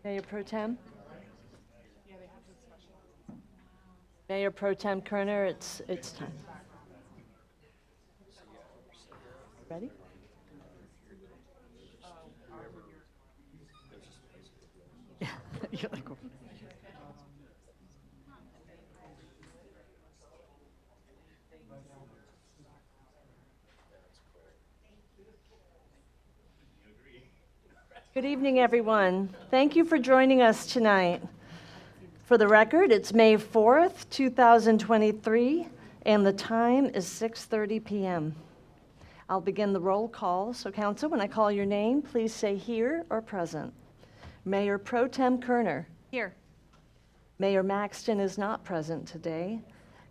Mayor Pro Tem? Mayor Pro Tem Kerner, it's time. Ready? Yeah, you're like, good evening, everyone. Thank you for joining us tonight. For the record, it's May 4th, 2023, and the time is 6:30 p.m. I'll begin the roll call. So, Council, when I call your name, please say here or present. Mayor Pro Tem Kerner. Here. Mayor Maxton is not present today.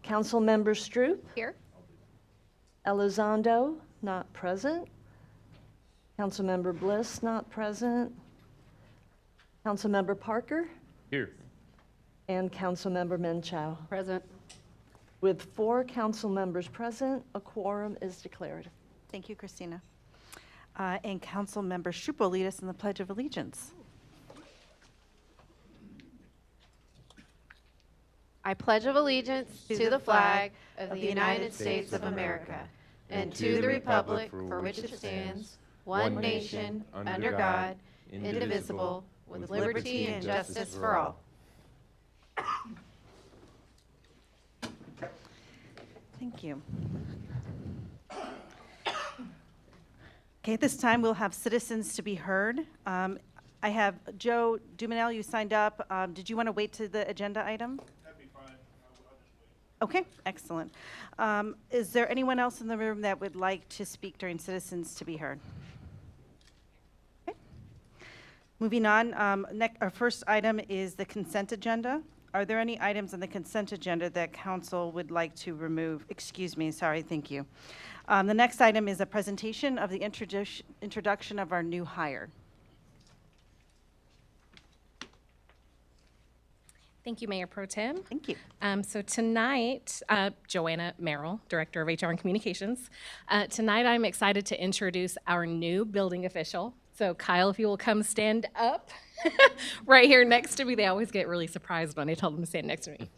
Councilmember Stroop. Here. Elizondo, not present. Councilmember Bliss, not present. Councilmember Parker. Here. And Councilmember Menchow. Present. With 4 council members present, a quorum is declared. Thank you, Christina. And Councilmember Stroop will lead us in the Pledge of Allegiance. I pledge of allegiance to the flag of the United States of America and to the republic for which it stands, one nation, under God, indivisible, with liberty and justice for all. Thank you. Okay, at this time, we'll have citizens to be heard. I have Joe Dumanel, you signed up. Did you want to wait to the agenda item? That'd be fine. I'll just wait. Okay, excellent. Is there anyone else in the room that would like to speak during citizens to be heard? Okay. Moving on, our first item is the consent agenda. Are there any items on the consent agenda that council would like to remove? Excuse me, sorry, thank you. The next item is a presentation of the introduction of our new hire. Thank you, Mayor Pro Tem. Thank you. So tonight, Joanna Merrill, Director of HR and Communications. Tonight, I'm excited to introduce our new building official. So Kyle, if you will come stand up right here next to me. They always get really surprised when I tell them to stand next to me.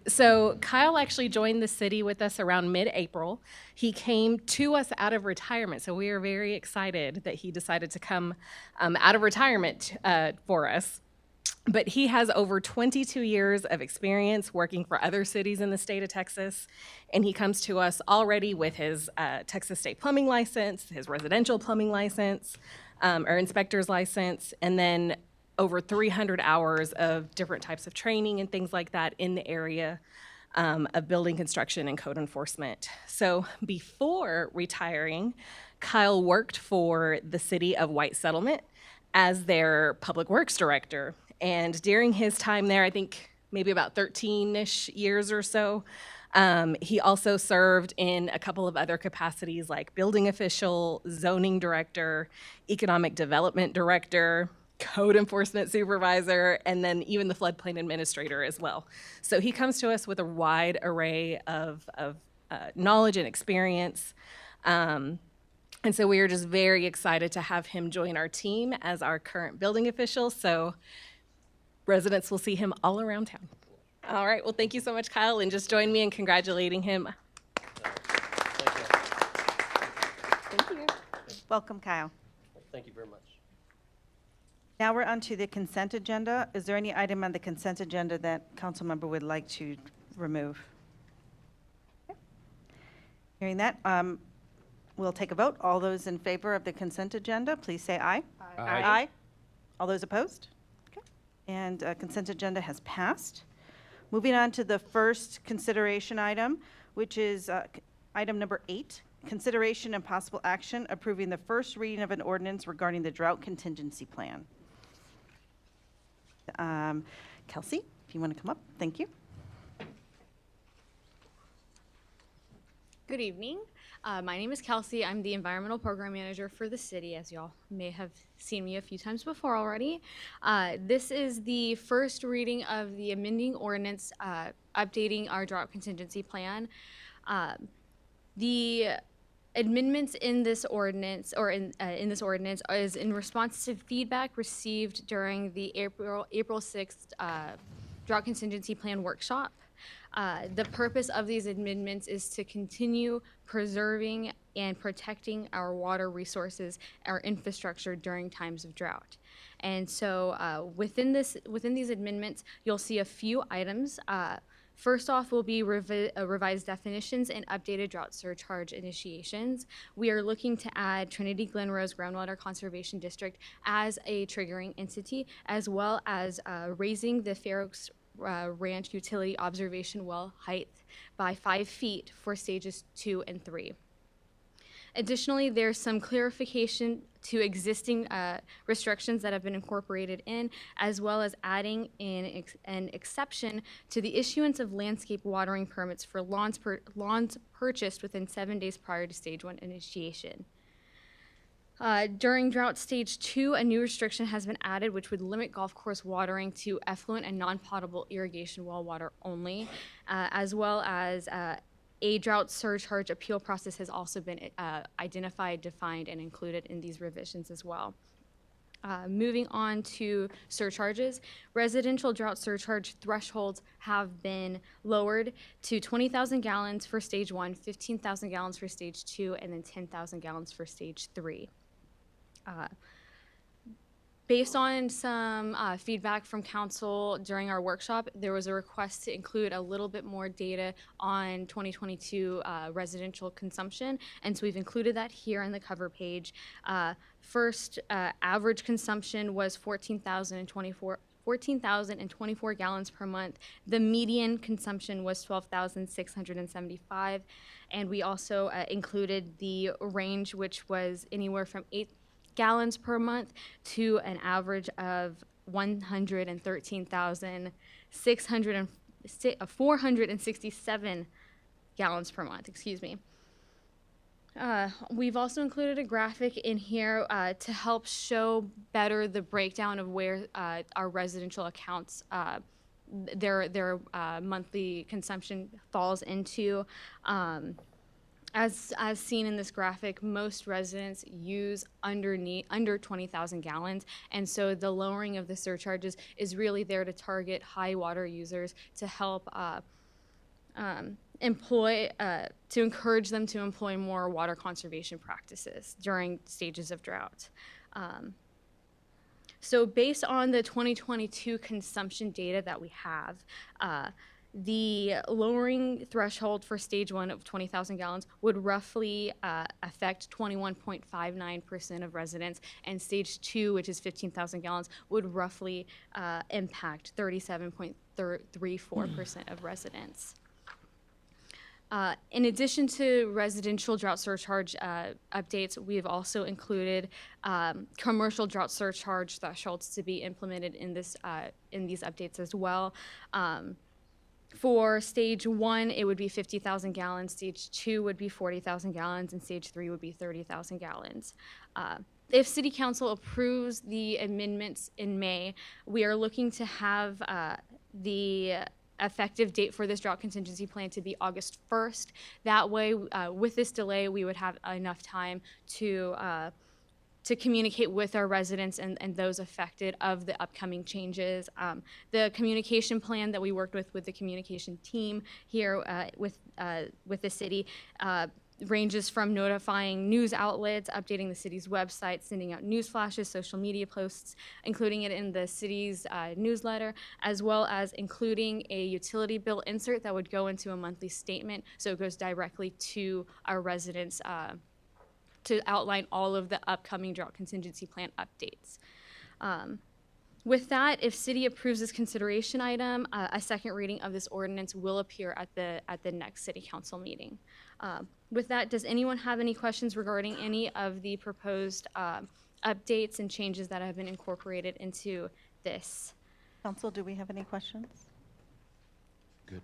So Kyle actually joined the city with us around mid-April. He came to us out of retirement, so we are very excited that he decided to come out of retirement for us. But he has over 22 years of experience working for other cities in the state of Texas, and he comes to us already with his Texas State plumbing license, his residential plumbing license, or inspector's license, and then over 300 hours of different types of training and things like that in the area of building construction and code enforcement. So before retiring, Kyle worked for the city of White Settlement as their public works director. And during his time there, I think maybe about 13-ish years or so, he also served in a couple of other capacities like building official, zoning director, economic development director, code enforcement supervisor, and then even the floodplain administrator as well. So he comes to us with a wide array of knowledge and experience. And so we are just very excited to have him join our team as our current building official. So residents will see him all around town. All right, well, thank you so much, Kyle, and just join me in congratulating him. Thank you. Welcome, Kyle. Thank you very much. Now we're on to the consent agenda. Is there any item on the consent agenda that council member would like to remove? Okay. Hearing that, we'll take a vote. All those in favor of the consent agenda, please say aye. Aye. Aye. All those opposed? Okay. And consent agenda has passed. Moving on to the first consideration item, which is item number 8, consideration and possible action approving the first reading of an ordinance regarding the drought contingency plan. Kelsey, if you want to come up, thank you. Good evening. My name is Kelsey. I'm the Environmental Program Manager for the city, as y'all may have seen me a few times before already. This is the first reading of the amending ordinance updating our drought contingency plan. The amendments in this ordinance, or in this ordinance, is in response to feedback received during the April 6th Drought Contingency Plan workshop. The purpose of these amendments is to continue preserving and protecting our water resources, our infrastructure during times of drought. And so within these amendments, you'll see a few items. First off will be revised definitions and updated drought surcharge initiations. We are looking to add Trinity Glen Rose Groundwater Conservation District as a triggering entity, as well as raising the Fair Oaks Ranch utility observation well height by 5 feet for stages 2 and 3. Additionally, there's some clarification to existing restrictions that have been incorporated in, as well as adding in an exception to the issuance of landscape watering permits for lawns purchased within 7 days prior to stage 1 initiation. During drought stage 2, a new restriction has been added which would limit golf course watering to effluent and non-potable irrigation well water only, as well as a drought surcharge appeal process has also been identified, defined, and included in these revisions as well. Moving on to surcharges, residential drought surcharge thresholds have been lowered to 20,000 gallons for stage 1, 15,000 gallons for stage 2, and then 10,000 gallons for stage 3. Based on some feedback from council during our workshop, there was a request to include a little bit more data on 2022 residential consumption, and so we've included that here on the cover page. First, average consumption was 14,024 gallons per month. The median consumption was 12,675, and we also included the range, which was anywhere from 8 gallons per month to an average of 467 gallons per month, excuse me. We've also included a graphic in here to help show better the breakdown of where our residential accounts, their monthly consumption falls into. As seen in this graphic, most residents use under 20,000 gallons, and so the lowering of the surcharges is really there to target high water users to help to encourage them to employ more water conservation practices during stages of drought. So based on the 2022 consumption data that we have, the lowering threshold for stage 1 of 20,000 gallons would roughly affect 21.59% of residents, and stage 2, which is 15,000 gallons, would roughly impact 37.34% of residents. In addition to residential drought surcharge updates, we have also included commercial drought surcharge thresholds to be implemented in these updates as well. For stage 1, it would be 50,000 gallons, stage 2 would be 40,000 gallons, and stage 3 would be 30,000 gallons. If City Council approves the amendments in May, we are looking to have the effective date for this drought contingency plan to be August 1st. That way, with this delay, we would have enough time to communicate with our residents and those affected of the upcoming changes. The communication plan that we worked with the communication team here with the city ranges from notifying news outlets, updating the city's website, sending out news flashes, social media posts, including it in the city's newsletter, as well as including a utility bill insert that would go into a monthly statement, so it goes directly to our residents to outline all of the upcoming drought contingency plan updates. With that, if city approves this consideration item, a second reading of this ordinance will appear at the next city council meeting. With that, does anyone have any questions regarding any of the proposed updates and changes that have been incorporated into this? Council, do we have any questions? Good.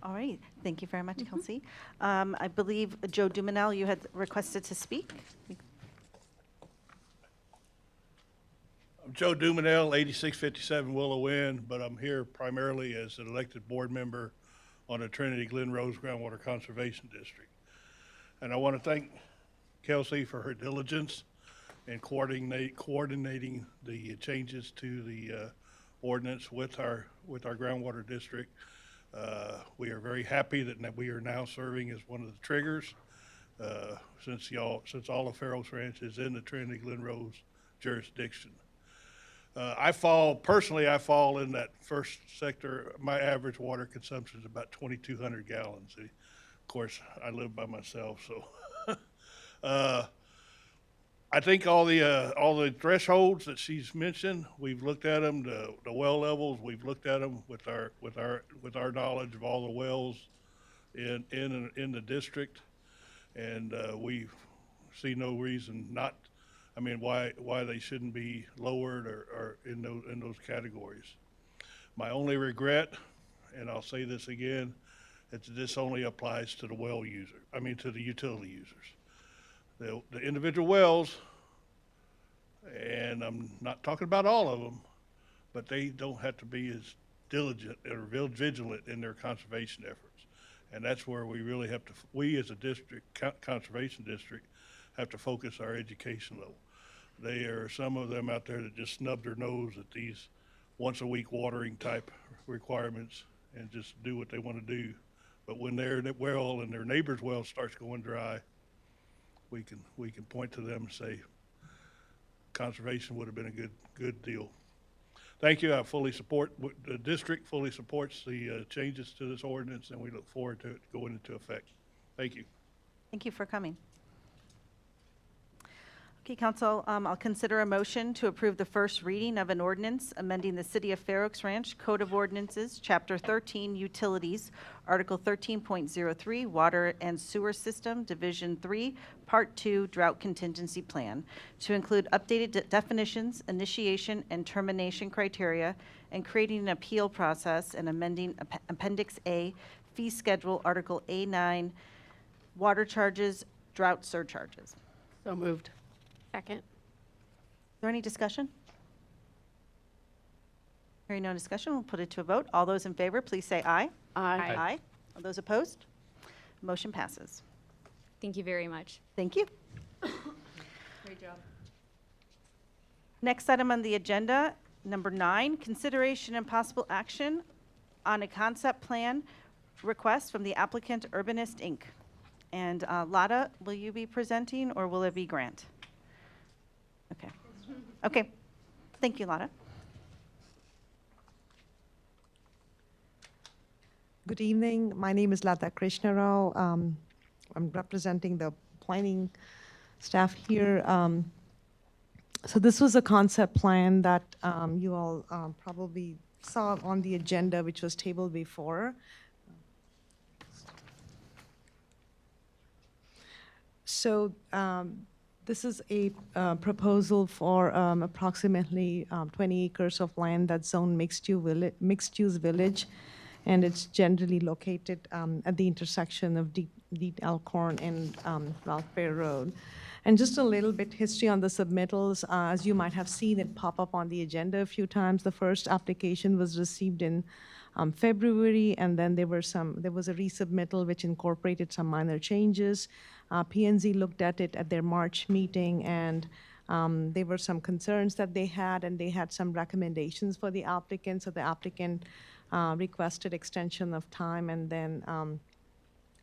All right, thank you very much, Kelsey. I believe, Joe Dumanel, you had requested to speak. I'm Joe Dumanel, 8657 Willow Inn, but I'm here primarily as an elected board member on the Trinity Glen Rose Groundwater Conservation District. And I want to thank Kelsey for her diligence in coordinating the changes to the ordinance with our groundwater district. We are very happy that we are now serving as one of the triggers, since all of Fair Oaks Ranch is in the Trinity Glen Rose jurisdiction. I fall in that first sector. My average water consumption is about 2,200 gallons. Of course, I live by myself, so. I think all the thresholds that she's mentioned, we've looked at them, the well levels, we've looked at them with our knowledge of all the wells in the district. And, we see no reason why they shouldn't be lowered or in those categories. My only regret, and I'll say this again, is this only applies to the to the utility users. The individual wells, and I'm not talking about all of them, but they don't have to be as diligent or vigilant in their conservation efforts. And that's where we really have to, we as a district, conservation district, have to focus our education level. There are some of them out there that just snub their nose at these once-a-week watering type requirements and just do what they want to do. But when their well and their neighbor's well starts going dry, we can point to them and say, conservation would have been a good deal. Thank you. I fully support, the district fully supports the changes to this ordinance, and we look forward to it going into effect. Thank you. Thank you for coming. Okay, Council, I'll consider a motion to approve the first reading of an ordinance amending the City of Fair Oaks Ranch Code of Ordinances, Chapter 13, Utilities, Article 13.03, Water and Sewer System, Division 3, Part 2, Drought Contingency Plan, to include updated definitions, initiation, and termination criteria, and creating an appeal process and amending Appendix A, Fee Schedule, Article A9, Water Charges, Drought Surcharges. So moved. Second. Is there any discussion? Hearing no discussion, we'll put it to a vote. All those in favor, please say aye. Aye. Aye. All those opposed? Motion passes. Thank you very much. Thank you. Great job. Next item on the agenda, number 9, consideration and possible action on a concept plan request from the applicant Urbanist, Inc. And Lotta, will you be presenting, or will it be Grant? Okay. Okay. Thank you, Lotta. Good evening. My name is Lata Krishna Rao. I'm representing the planning staff here. So this was a concept plan that you all probably saw on the agenda, which was tabled before. So this is a proposal for approximately 20 acres of land that's zoned mixed-use village, and it's generally located at the intersection of Deep Elkhorn and Ralph Fair Road. And just a little bit history on the submittals. As you might have seen it pop up on the agenda a few times, the first application was received in February, and then there was a resubmittal which incorporated some minor changes. P&Z looked at it at their March meeting, and there were some concerns that they had, and they had some recommendations for the applicant. So the applicant requested extension of time, and then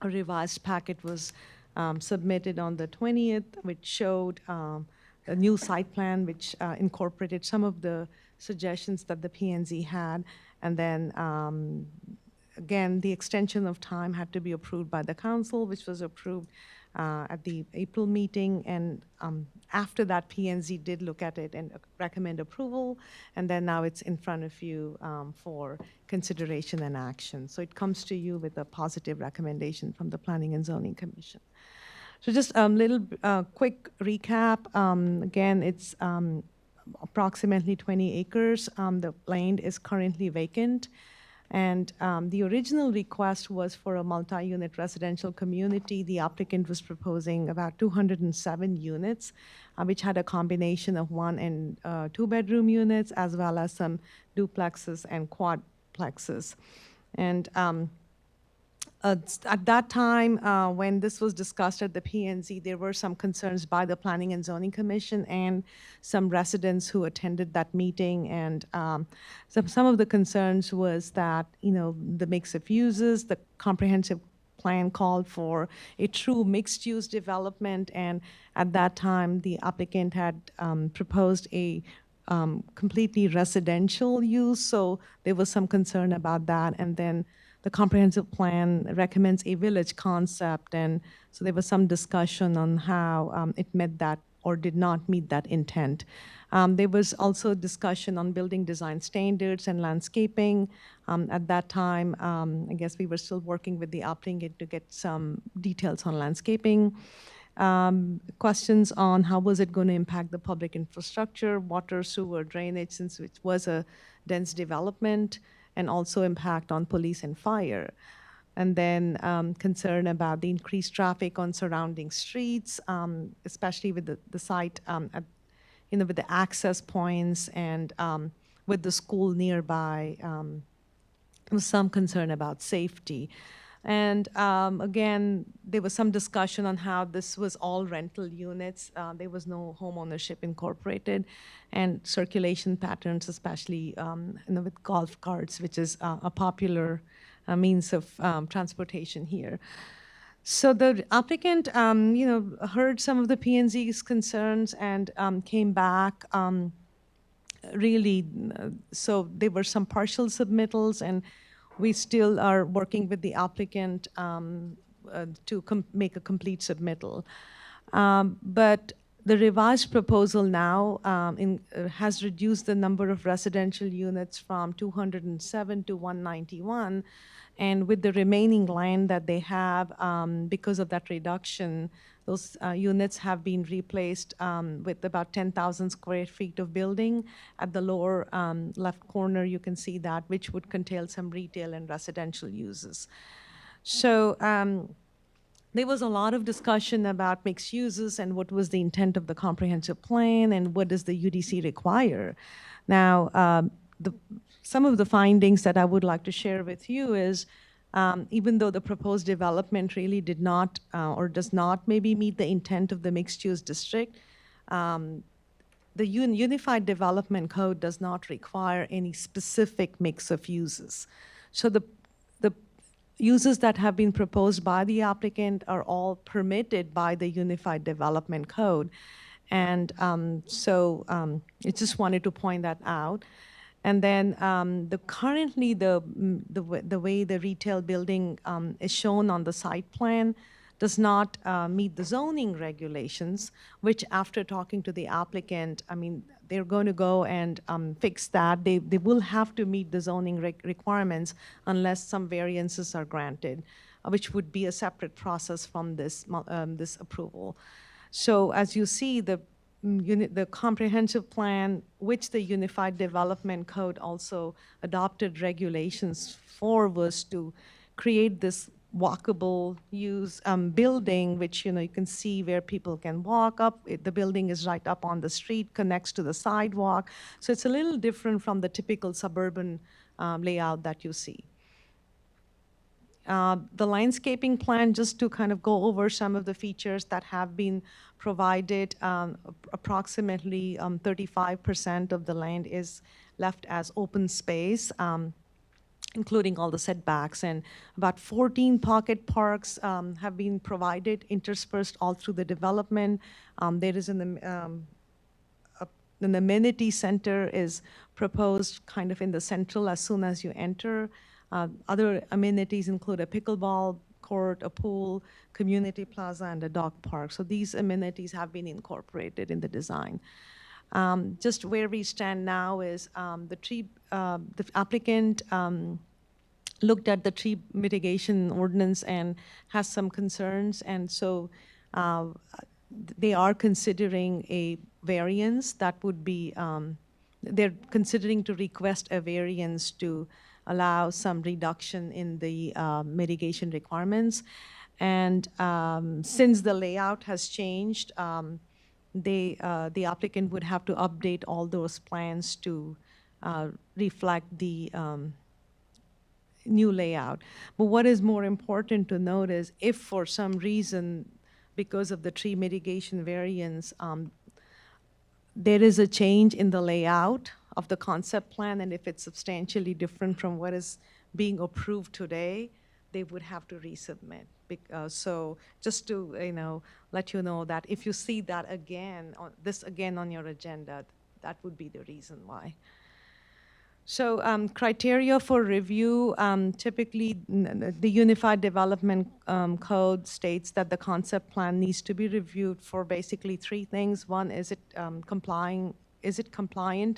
a revised packet was submitted on the 20th, which showed a new site plan, which incorporated some of the suggestions that the P&Z had. And then, again, the extension of time had to be approved by the council, which was approved at the April meeting. And after that, P&Z did look at it and recommend approval. And then now it's in front of you for consideration and action. So it comes to you with a positive recommendation from the Planning and Zoning Commission. So just a little quick recap. Again, it's approximately 20 acres. The land is currently vacant. And the original request was for a multi-unit residential community. The applicant was proposing about 207 units, which had a combination of 1 and 2-bedroom units, as well as some duplexes and quadplexes. And At that time, when this was discussed at the PNZ, there were some concerns by the Planning and Zoning Commission and some residents who attended that meeting. And some of the concerns was that, the mix of uses, the comprehensive plan called for a true mixed-use development. And at that time, the applicant had proposed a completely residential use. So there was some concern about that. And then the comprehensive plan recommends a village concept, and so there was some discussion on how it met that or did not meet that intent. There was also discussion on building design standards and landscaping. At that time, I guess we were still working with the applicant to get some details on landscaping. Questions on how was it going to impact the public infrastructure, water, sewer, drainage, since it was a dense development, and also impact on police and fire. And then concern about the increased traffic on surrounding streets, especially with the site, with the access points and with the school nearby. There was some concern about safety. And again, there was some discussion on how this was all rental units. There was no home ownership incorporated, and circulation patterns, especially with golf carts, which is a popular means of transportation here. So the applicant, heard some of the PNZ's concerns and came back. So there were some partial submittals, and we still are working with the applicant to make a complete submittal. But the revised proposal now has reduced the number of residential units from 207 to 191. And with the remaining land that they have, because of that reduction, those units have been replaced with about 10,000 square feet of building. At the lower left corner, you can see that, which would contain some retail and residential uses. So there was a lot of discussion about mixed uses and what was the intent of the comprehensive plan and what does the UDC require. Now, some of the findings that I would like to share with you is even though the proposed development really did not or does not maybe meet the intent of the mixed-use district, the Unified Development Code does not require any specific mix of uses. So the uses that have been proposed by the applicant are all permitted by the Unified Development Code. And I just wanted to point that out. And then currently the way the retail building is shown on the site plan does not meet the zoning regulations, which after talking to the applicant, they're going to go and fix that. They will have to meet the zoning requirements unless some variances are granted, which would be a separate process from this approval. So as you see, the comprehensive plan, which the Unified Development Code also adopted regulations for, was to create this walkable use building, which you can see where people can walk up. The building is right up on the street, connects to the sidewalk. So it's a little different from the typical suburban layout that you see. The landscaping plan, just to kind of go over some of the features that have been provided, approximately 35% of the land is left as open space, including all the setbacks, and about 14 pocket parks have been provided, interspersed all through the development. There is an amenity center is proposed kind of in the central as soon as you enter. Other amenities include a pickleball court, a pool, community plaza, and a dog park. So these amenities have been incorporated in the design. Just where we stand now is the applicant looked at the tree mitigation ordinance and has some concerns, and so they are considering a variance that would be, they're considering to request a variance to allow some reduction in the mitigation requirements. And since the layout has changed, the applicant would have to update all those plans to reflect the new layout. But what is more important to note is if for some reason, because of the tree mitigation variance, there is a change in the layout of the concept plan, and if it's substantially different from what is being approved today, they would have to resubmit. So just to, let you know that if you see that again, this again on your agenda, that would be the reason why. So criteria for review, typically the Unified Development Code states that the concept plan needs to be reviewed for basically three things. One, is it compliant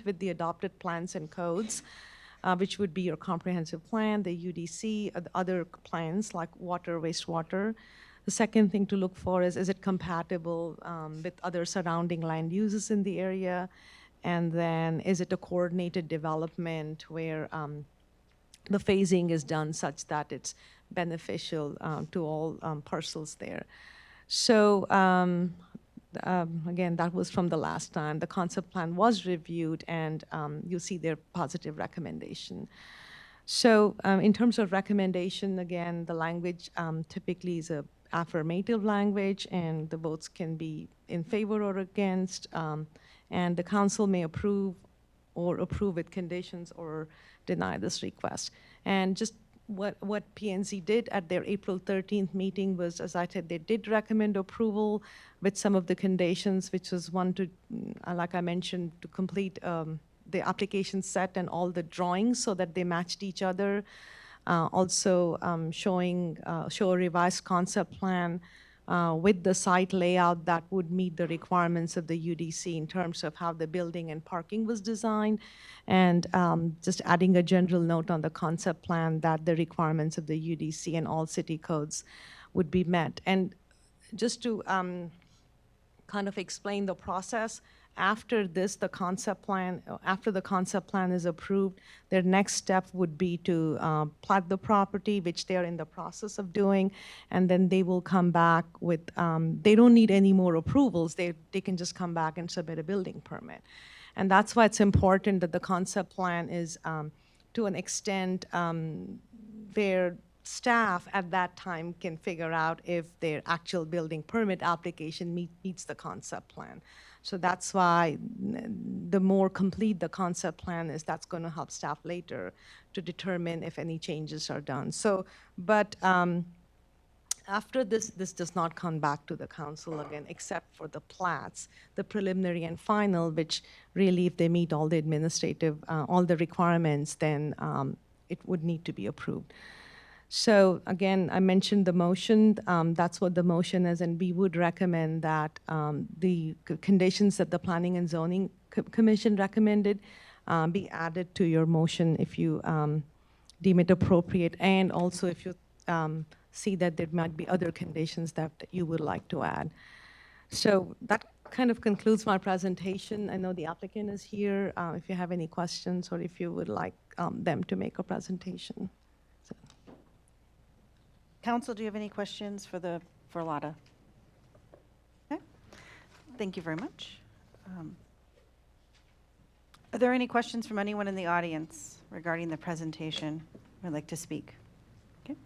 with the adopted plans and codes, which would be your comprehensive plan, the UDC, other plans like water, wastewater. The second thing to look for is it compatible with other surrounding land uses in the area? And then, is it a coordinated development where the phasing is done such that it's beneficial to all parcels there? So again, that was from the last time. The concept plan was reviewed, and you see their positive recommendation. So in terms of recommendation, again, the language typically is a affirmative language, and the votes can be in favor or against. And the council may approve or approve with conditions or deny this request. And just what P&Z did at their April 13th meeting was, as I said, they did recommend approval with some of the conditions, which was one to, like I mentioned, to complete the application set and all the drawings so that they matched each other. Also show a revised concept plan with the site layout that would meet the requirements of the UDC in terms of how the building and parking was designed, and just adding a general note on the concept plan that the requirements of the UDC and all city codes would be met. And just to kind of explain the process, after this, after the concept plan is approved, their next step would be to plat the property, which they're in the process of doing, and then they will come back with, they don't need any more approvals, they can just come back and submit a building permit. And that's why it's important that the concept plan is, to an extent, where staff at that time can figure out if their actual building permit application meets the concept plan. So that's why the more complete the concept plan is, that's going to help staff later to determine if any changes are done. So, but after this does not come back to the council again, except for the plats, the preliminary and final, which really, if they meet all the administrative, all the requirements, then it would need to be approved. So again, I mentioned the motion. That's what the motion is, and we would recommend that the conditions that the Planning and Zoning Commission recommended be added to your motion if you deem it appropriate, and also if you see that there might be other conditions that you would like to add. So that kind of concludes my presentation. I know the applicant is here. If you have any questions or if you would like them to make a presentation. So. Council, do you have any questions for Lotta? Okay. Thank you very much. Are there any questions from anyone in the audience regarding the presentation who'd like to speak? Okay.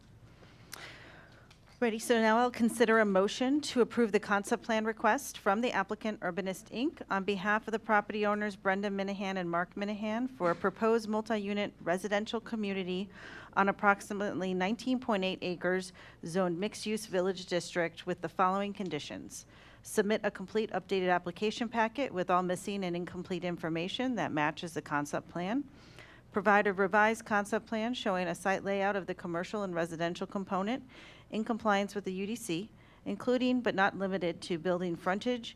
Ready, so now I'll consider a motion to approve the concept plan request from the applicant Urbanist Inc. on behalf of the property owners Brenda Minahan and Mark Minahan for a proposed multi-unit residential community on approximately 19.8 acres, zoned mixed-use village district with the following conditions. Submit a complete updated application packet with all missing and incomplete information that matches the concept plan. Provide a revised concept plan showing a site layout of the commercial and residential component in compliance with the UDC, including but not limited to building frontage,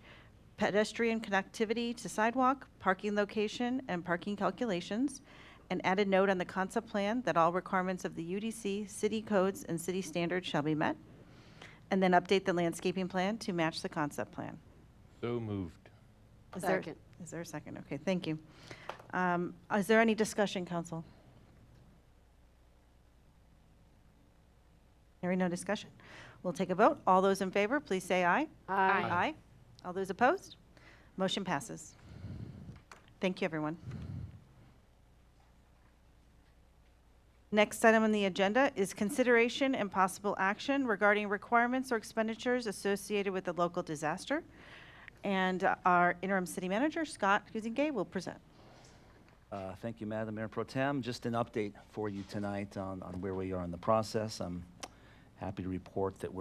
pedestrian connectivity to sidewalk, parking location, and parking calculations. An added note on the concept plan that all requirements of the UDC, city codes, and city standards shall be met. And then update the landscaping plan to match the concept plan. So moved. Is there a second? Okay, thank you. Is there any discussion, council? Hearing no discussion. We'll take a vote. All those in favor, please say aye. Aye. Aye. All those opposed? Motion passes. Thank you, everyone. Next item on the agenda is consideration and possible action regarding requirements or expenditures associated with the local disaster. And our interim city manager, Scott Huizingay, will present. Thank you, Madam Mayor Pro Tem. Just an update for you tonight on where we are in the process. I'm happy to report that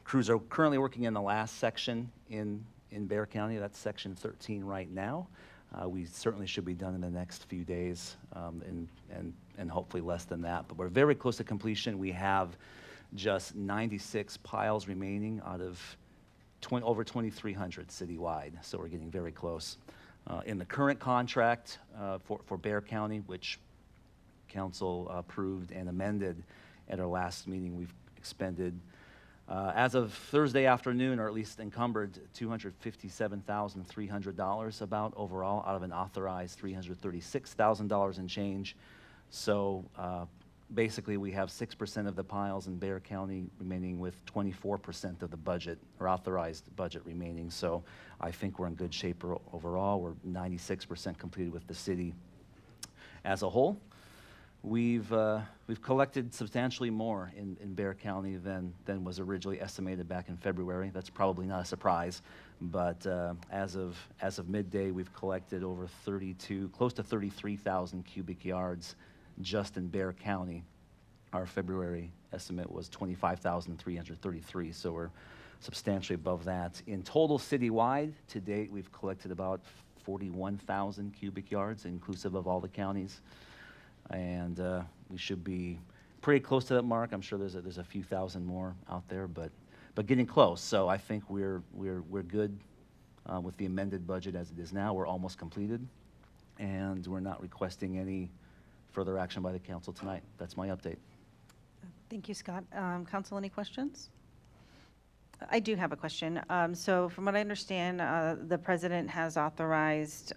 crews are currently working in the last section in Bexar County. That's section 13 right now. We certainly should be done in the next few days, and hopefully less than that. But we're very close to completion. We have just 96 piles remaining out of over 2,300 citywide, so we're getting very close. In the current contract for Bexar County, which council approved and amended at our last meeting, we've expended, as of Thursday afternoon, or at least encumbered, $257,300 about overall out of an authorized $336,000 and change. So basically, we have 6% of the piles in Bexar County remaining, with 24% of the budget, or authorized budget, remaining. So I think we're in good shape overall. We're 96% completed with the city as a whole. We've collected substantially more in Bexar County than was originally estimated back in February. That's probably not a surprise, but as of midday, we've collected over close to 33,000 cubic yards just in Bexar County. Our February estimate was 25,333, so we're substantially above that. In total citywide, to date, we've collected about 41,000 cubic yards, inclusive of all the counties. And we should be pretty close to that mark. I'm sure there's a few thousand more out there, but getting close. So I think we're good with the amended budget as it is now. We're almost completed, and we're not requesting any further action by the council tonight. That's my update. Thank you, Scott. Council, any questions? I do have a question. So from what I understand, the president has authorized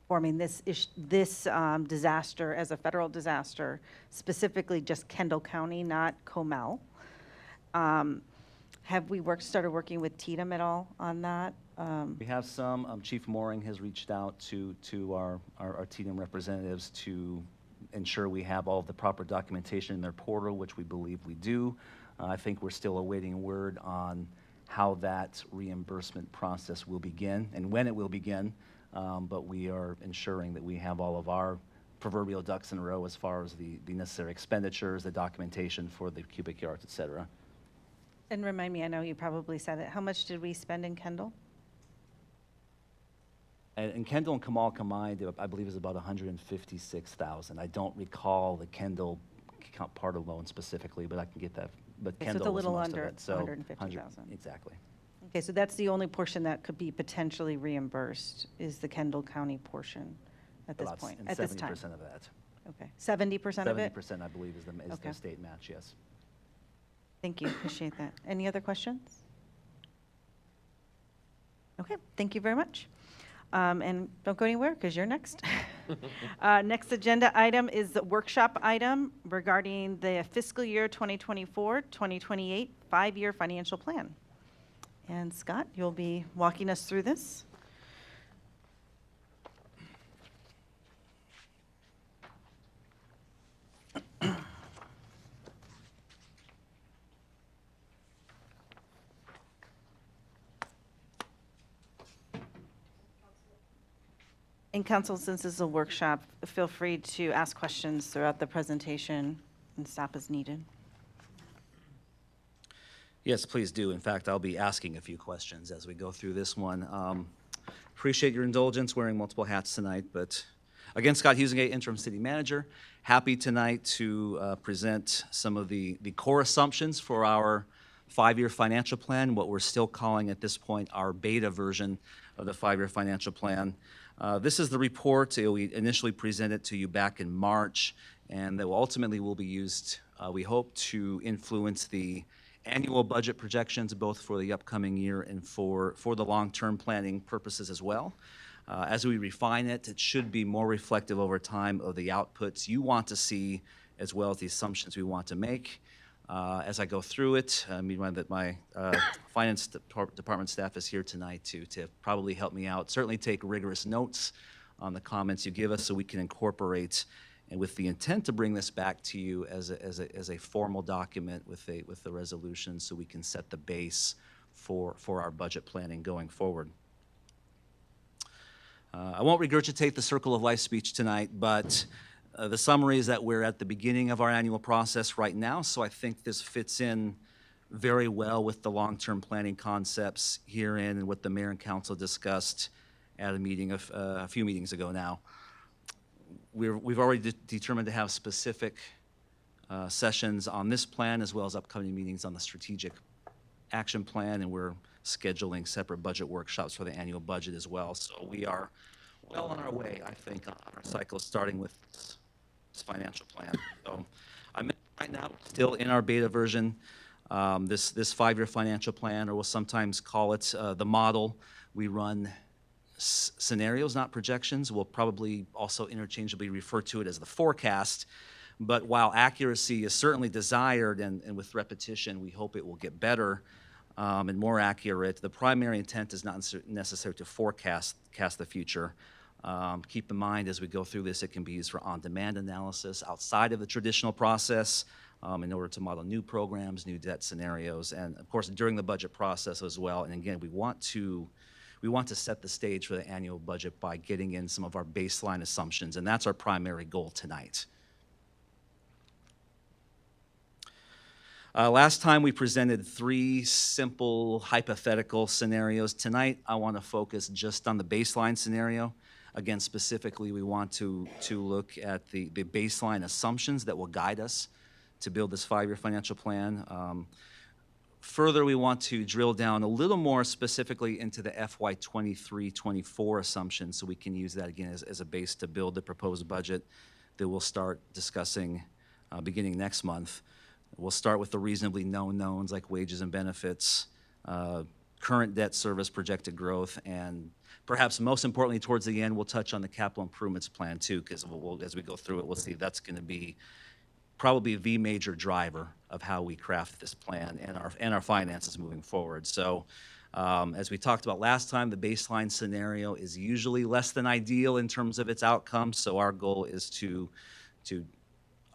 forming this disaster as a federal disaster, specifically just Kendall County, not Comal. Have we started working with TDM at all on that? We have some. Chief Mooring has reached out to our TDM representatives to ensure we have all of the proper documentation in their portal, which we believe we do. I think we're still awaiting word on how that reimbursement process will begin and when it will begin. But we are ensuring that we have all of our proverbial ducks in a row as far as the necessary expenditures, the documentation for the cubic yards, et cetera. And remind me, I know you probably said it, how much did we spend in Kendall? And Kendall and Comal combined, I believe, is about $156,000. I don't recall the Kendall part alone specifically, but I can get that. But Okay, so Kendall it's a was little most of under it, so 150,000. Exactly. Okay, so that's the only portion that could be potentially reimbursed, is the Kendall County portion at this About point, and at this time? 70% of that. Okay, 70% of it? 70%, I believe, is Okay. the state match, yes. Thank you, appreciate that. Any other questions? Okay, thank you very much. And don't go anywhere, because you're next. Next agenda item is the workshop item regarding the fiscal year 2024-2028 5-year financial plan. And Scott, you'll be walking us through this. And council, since this is a workshop, feel free to ask questions throughout the presentation and stop as needed. Yes, please do. In fact, I'll be asking a few questions as we go through this one. Appreciate your indulgence wearing multiple hats tonight, but again, Scott Huizingay, Interim City Manager. Happy tonight to present some of the core assumptions for our 5-year financial plan, what we're still calling at this point our beta version of the 5-year financial plan. This is the report. We initially presented to you back in March, and that ultimately will be used, we hope, to influence the annual budget projections, both for the upcoming year and for the long-term planning purposes as well. As we refine it, it should be more reflective over time of the outputs you want to see, as well as the assumptions we want to make. As I go through it, meanwhile that my finance department staff is here tonight to probably help me out. Certainly take rigorous notes on the comments you give us so we can incorporate and with the intent to bring this back to you as a formal document with the resolution, so we can set the base for our budget planning going forward. I won't regurgitate the Circle of Life speech tonight, but the summary is that we're at the beginning of our annual process right now, so I think this fits in very well with the long-term planning concepts herein and what the mayor and council discussed at a meeting a few meetings ago now. We've already determined to have specific sessions on this plan, as well as upcoming meetings on the strategic action plan, and we're scheduling separate budget workshops for the annual budget as well. So we are well on our way, I think, on our cycle, starting with this financial plan. So I'm right now still in our beta version. This 5-year financial plan, or we'll sometimes call it the model. We run scenarios, not projections. We'll probably also interchangeably refer to it as the forecast. But while accuracy is certainly desired, and with repetition, we hope it will get better and more accurate, the primary intent is not necessary to forecast the future. Keep in mind, as we go through this, it can be used for on-demand analysis outside of the traditional process in order to model new programs, new debt scenarios, and of course, during the budget process as well. And again, we want to set the stage for the annual budget by getting in some of our baseline assumptions, and that's our primary goal tonight. Last time we presented 3 simple hypothetical scenarios. Tonight, I want to focus just on the baseline scenario. Again, specifically, we want to look at the baseline assumptions that will guide us to build this 5-year financial plan. Further, we want to drill down a little more specifically into the FY 23-24 assumptions, so we can use that again as a base to build the proposed budget that we'll start discussing beginning next month. We'll start with the reasonably known knowns like wages and benefits, current debt service, projected growth, and perhaps most importantly, towards the end, we'll touch on the capital improvements plan too, because as we go through it, we'll see that's going to be probably the major driver of how we craft this plan and our finances moving forward. So as we talked about last time, the baseline scenario is usually less than ideal in terms of its outcome. So our goal is to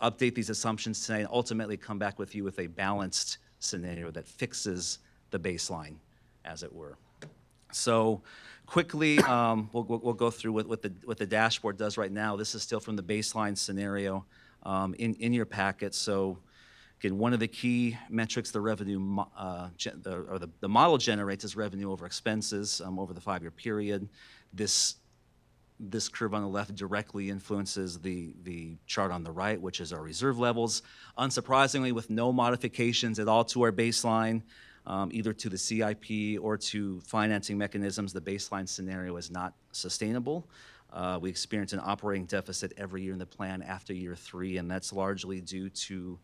update these assumptions tonight and ultimately come back with you with a balanced scenario that fixes the baseline, as it were. So quickly, we'll go through what the dashboard does right now. This is still from the baseline scenario in your packet. So again, one of the key metrics the revenue the model generates is revenue over expenses over the 5-year period. This curve on the left directly influences the chart on the right, which is our reserve levels. Unsurprisingly, with no modifications at all to our baseline, either to the CIP or to financing mechanisms, the baseline scenario is not sustainable. We experience an operating deficit every year in the plan after year 3, and that's largely due to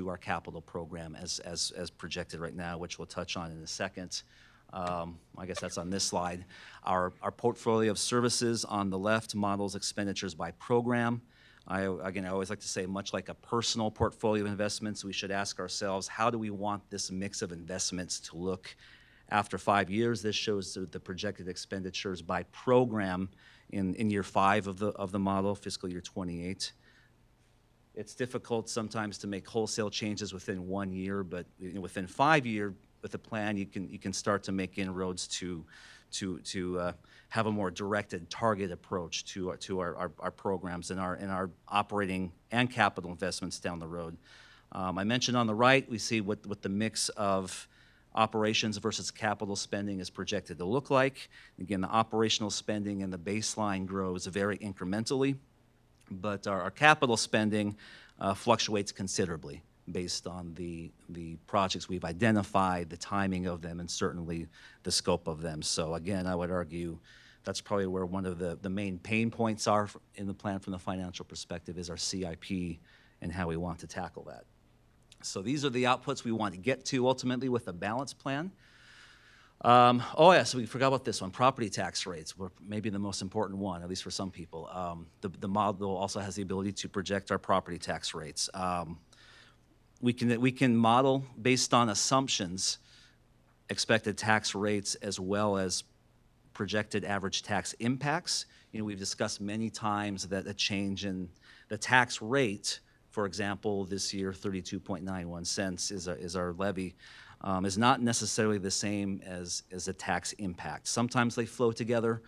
our capital program as projected right now, which we'll touch on in a second. I guess that's on this slide. Our portfolio of services on the left models expenditures by program. I always like to say, much like a personal portfolio of investments, we should ask ourselves, how do we want this mix of investments to look after 5 years? This shows the projected expenditures by program in year 5 of the model, fiscal year 28. It's difficult sometimes to make wholesale changes within 1 year, but within 5 years, with a plan, you can start to make inroads to have a more directed, target approach to our programs and our operating and capital investments down the road. I mentioned on the right, we see what the mix of operations versus capital spending is projected to look like. Again, the operational spending and the baseline grows very incrementally, but our capital spending fluctuates considerably based on the projects we've identified, the timing of them, and certainly the scope of them. So again, I would argue that's probably where one of the main pain points are in the plan from the financial perspective is our CIP and how we want to tackle that. So these are the outputs we want to get to ultimately with a balanced plan. So we forgot about this one, property tax rates were maybe the most important one, at least for some people. The model also has the ability to project our property tax rates. We can model based on assumptions expected tax rates as well as projected average tax impacts. You know, we've discussed many times that a change in the tax rate, for example, this year, 32.91 cents is our levy, is not necessarily the same as a tax impact. Sometimes they flow together,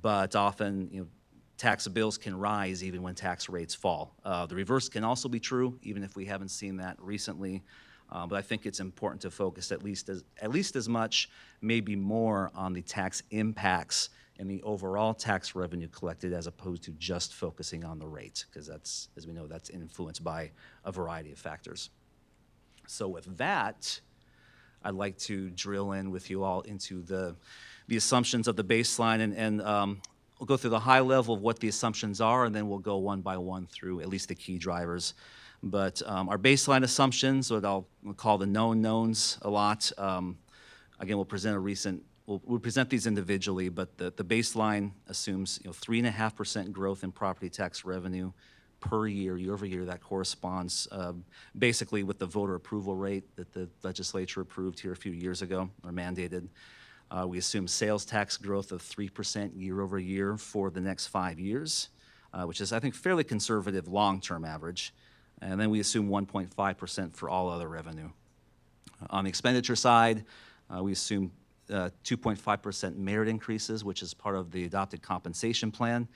but often, you know, tax bills can rise even when tax rates fall. The reverse can also be true, even if we haven't seen that recently. But I think it's important to focus at least as much, maybe more, on the tax impacts and the overall tax revenue collected, as opposed to just focusing on the rate, because that's, as we know, that's influenced by a variety of factors. So with that, I'd like to drill in with you all into the assumptions of the baseline, and we'll go through the high level of what the assumptions are, and then we'll go one by one through at least the key drivers. But our baseline assumptions, what I'll call the known knowns a lot, again, we'll present these individually, but the baseline assumes, you know, 3.5% growth in property tax revenue per year, year over year. That corresponds basically with the voter approval rate that the legislature approved here a few years ago, or mandated. We assume sales tax growth of 3% year over year for the next 5 years, which is, I think, fairly conservative long-term average. And then we assume 1.5% for all other revenue. On the expenditure side, we assume 2.5% merit increases, which is part of the adopted compensation plan.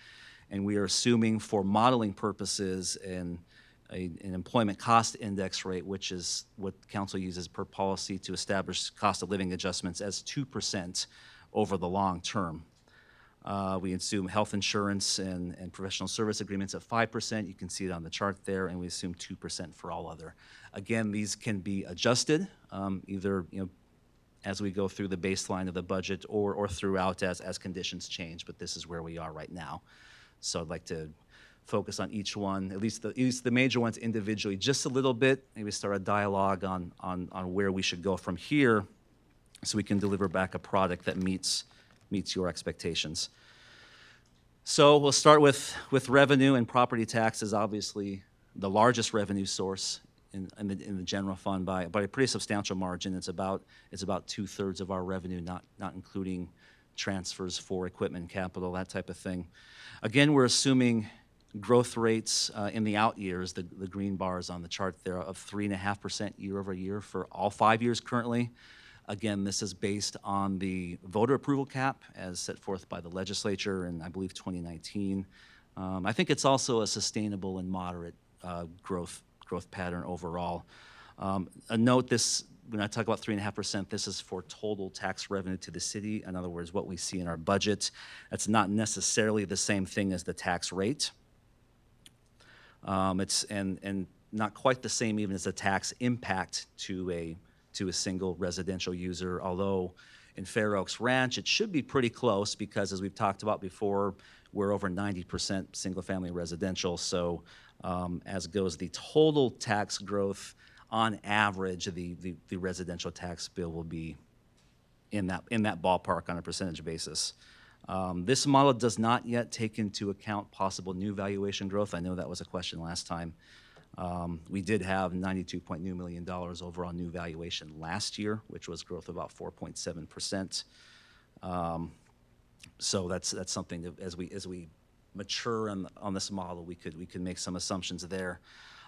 And we are assuming, for modeling purposes, an employment cost index rate, which is what council uses per policy to establish cost of living adjustments, as 2% over the long term. We assume health insurance and professional service agreements at 5%. You can see it on the chart there, and we assume 2% for all other. Again, these can be adjusted either, you know, as we go through the baseline of the budget, or throughout as conditions change. But this is where we are right now. So I'd like to focus on each one, at least the major ones individually, just a little bit. Maybe start a dialogue on where we should go from here, so we can deliver back a product that meets your expectations. So we'll start with revenue, and property tax is obviously the largest revenue source in the general fund by a pretty substantial margin. It's about 2/3 of our revenue, not including transfers for equipment, capital, that type of thing. Again, we're assuming growth rates in the out years, the green bars on the chart there, of 3.5% year over year for all 5 years currently. Again, this is based on the voter approval cap as set forth by the legislature in, I believe, 2019. I think it's also a sustainable and moderate growth pattern overall. A note, this, when I talk about 3.5%, this is for total tax revenue to the city. In other words, what we see in our budget. That's not necessarily the same thing as the tax rate. It's not quite the same even as the tax impact to a single residential user, although in Fair Oaks Ranch, it should be pretty close, because as we've talked about before, we're over 90% single-family residential. So as goes the total tax growth, on average, the residential tax bill will be in that ballpark on a percentage basis. This model does not yet take into account possible new valuation growth. I know that was a question last time. We did have $92 million overall new valuation last year, which was growth of about 4.7%. So that's something that as we mature on this model, we could make some assumptions there.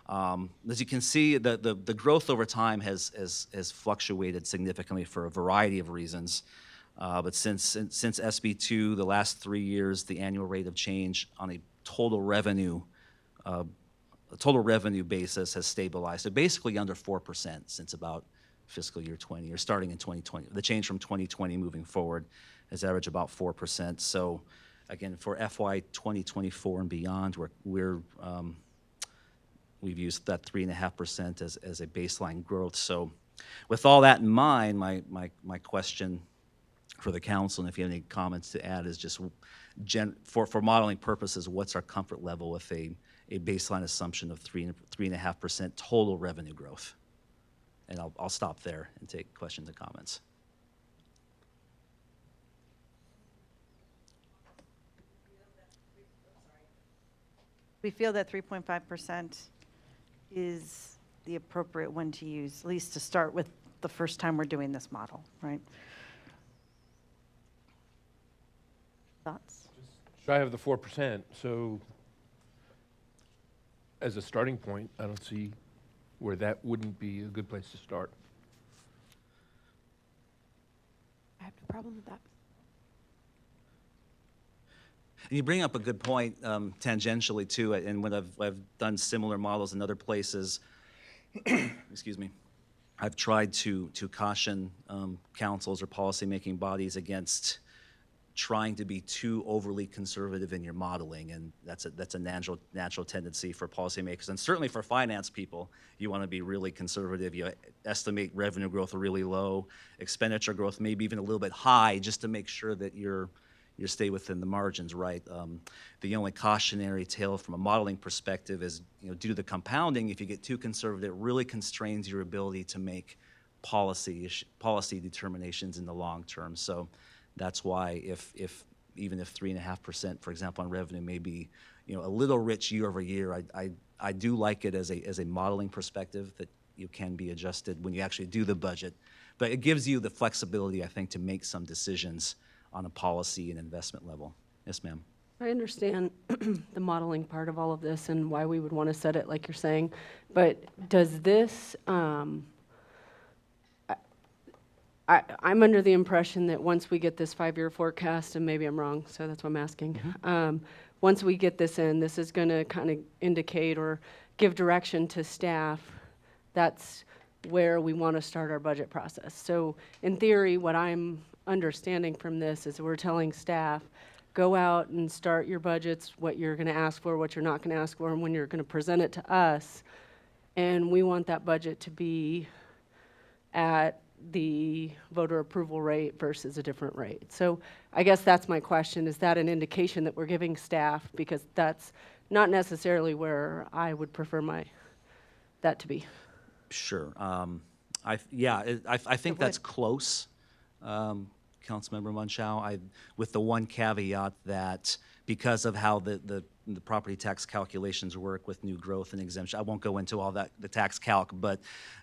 As you can see, the growth over time has fluctuated significantly for a variety of reasons. But since SB2, the last 3 years, the annual rate of change on a total revenue basis has stabilized. So basically under 4% since about fiscal year 20, or starting in 2020. The change from 2020 moving forward has averaged about 4%. So again, for FY 2024 and beyond, we've used that 3.5% as a baseline growth. So with all that in mind, my question for the council, and if you have any comments to add, is just for modeling purposes, what's our comfort level with a baseline assumption of 3.5% total revenue growth? And I'll stop there and take questions and comments. We feel that 3.5% is the appropriate one to use, at least to start with the first time we're doing this model, right? thoughts? Shy of the 4%, so as a starting point, I don't see where that wouldn't be a good place to start. I have no problem with that. And you bring up a good point tangentially too, and when I've done similar models in other places, excuse me, I've tried to caution councils or policymaking bodies against trying to be too overly conservative in your modeling, and that's a natural tendency for policymakers, and certainly for finance people. You want to be really conservative. You estimate revenue growth really low, expenditure growth maybe even a little bit high, just to make sure that you stay within the margins, right? The only cautionary tale from a modeling perspective is, due to the compounding, if you get too conservative, it really constrains your ability to make policy determinations in the long term. So that's why even if 3.5%, for example, on revenue may be, a little rich year over year, I do like it as a modeling perspective that you can be adjusted when you actually do the budget. But it gives you the flexibility, I think, to make some decisions on a policy and investment level. Yes, ma'am. I understand the modeling part of all of this and why we would want to set it like you're saying, but does this, I'm under the impression that once we get this 5-year forecast, and maybe I'm wrong, so that's why I'm asking, once we get this in, this is going to kind of indicate or give direction to staff. That's where we want to start our budget process. So in theory, what I'm understanding from this is we're telling staff, go out and start your budgets, what you're going to ask for, what you're not going to ask for, and when you're going to present it to us. And we want that budget to be at the voter approval rate versus a different rate. So I guess that's my question. Is that an indication that we're giving staff? Because that's not necessarily where I would prefer that to be. Sure. I think that's close, Councilmember Munchau, with the one caveat that because of how the property tax calculations work with new growth and exemption, I won't go into all that, the tax calc, but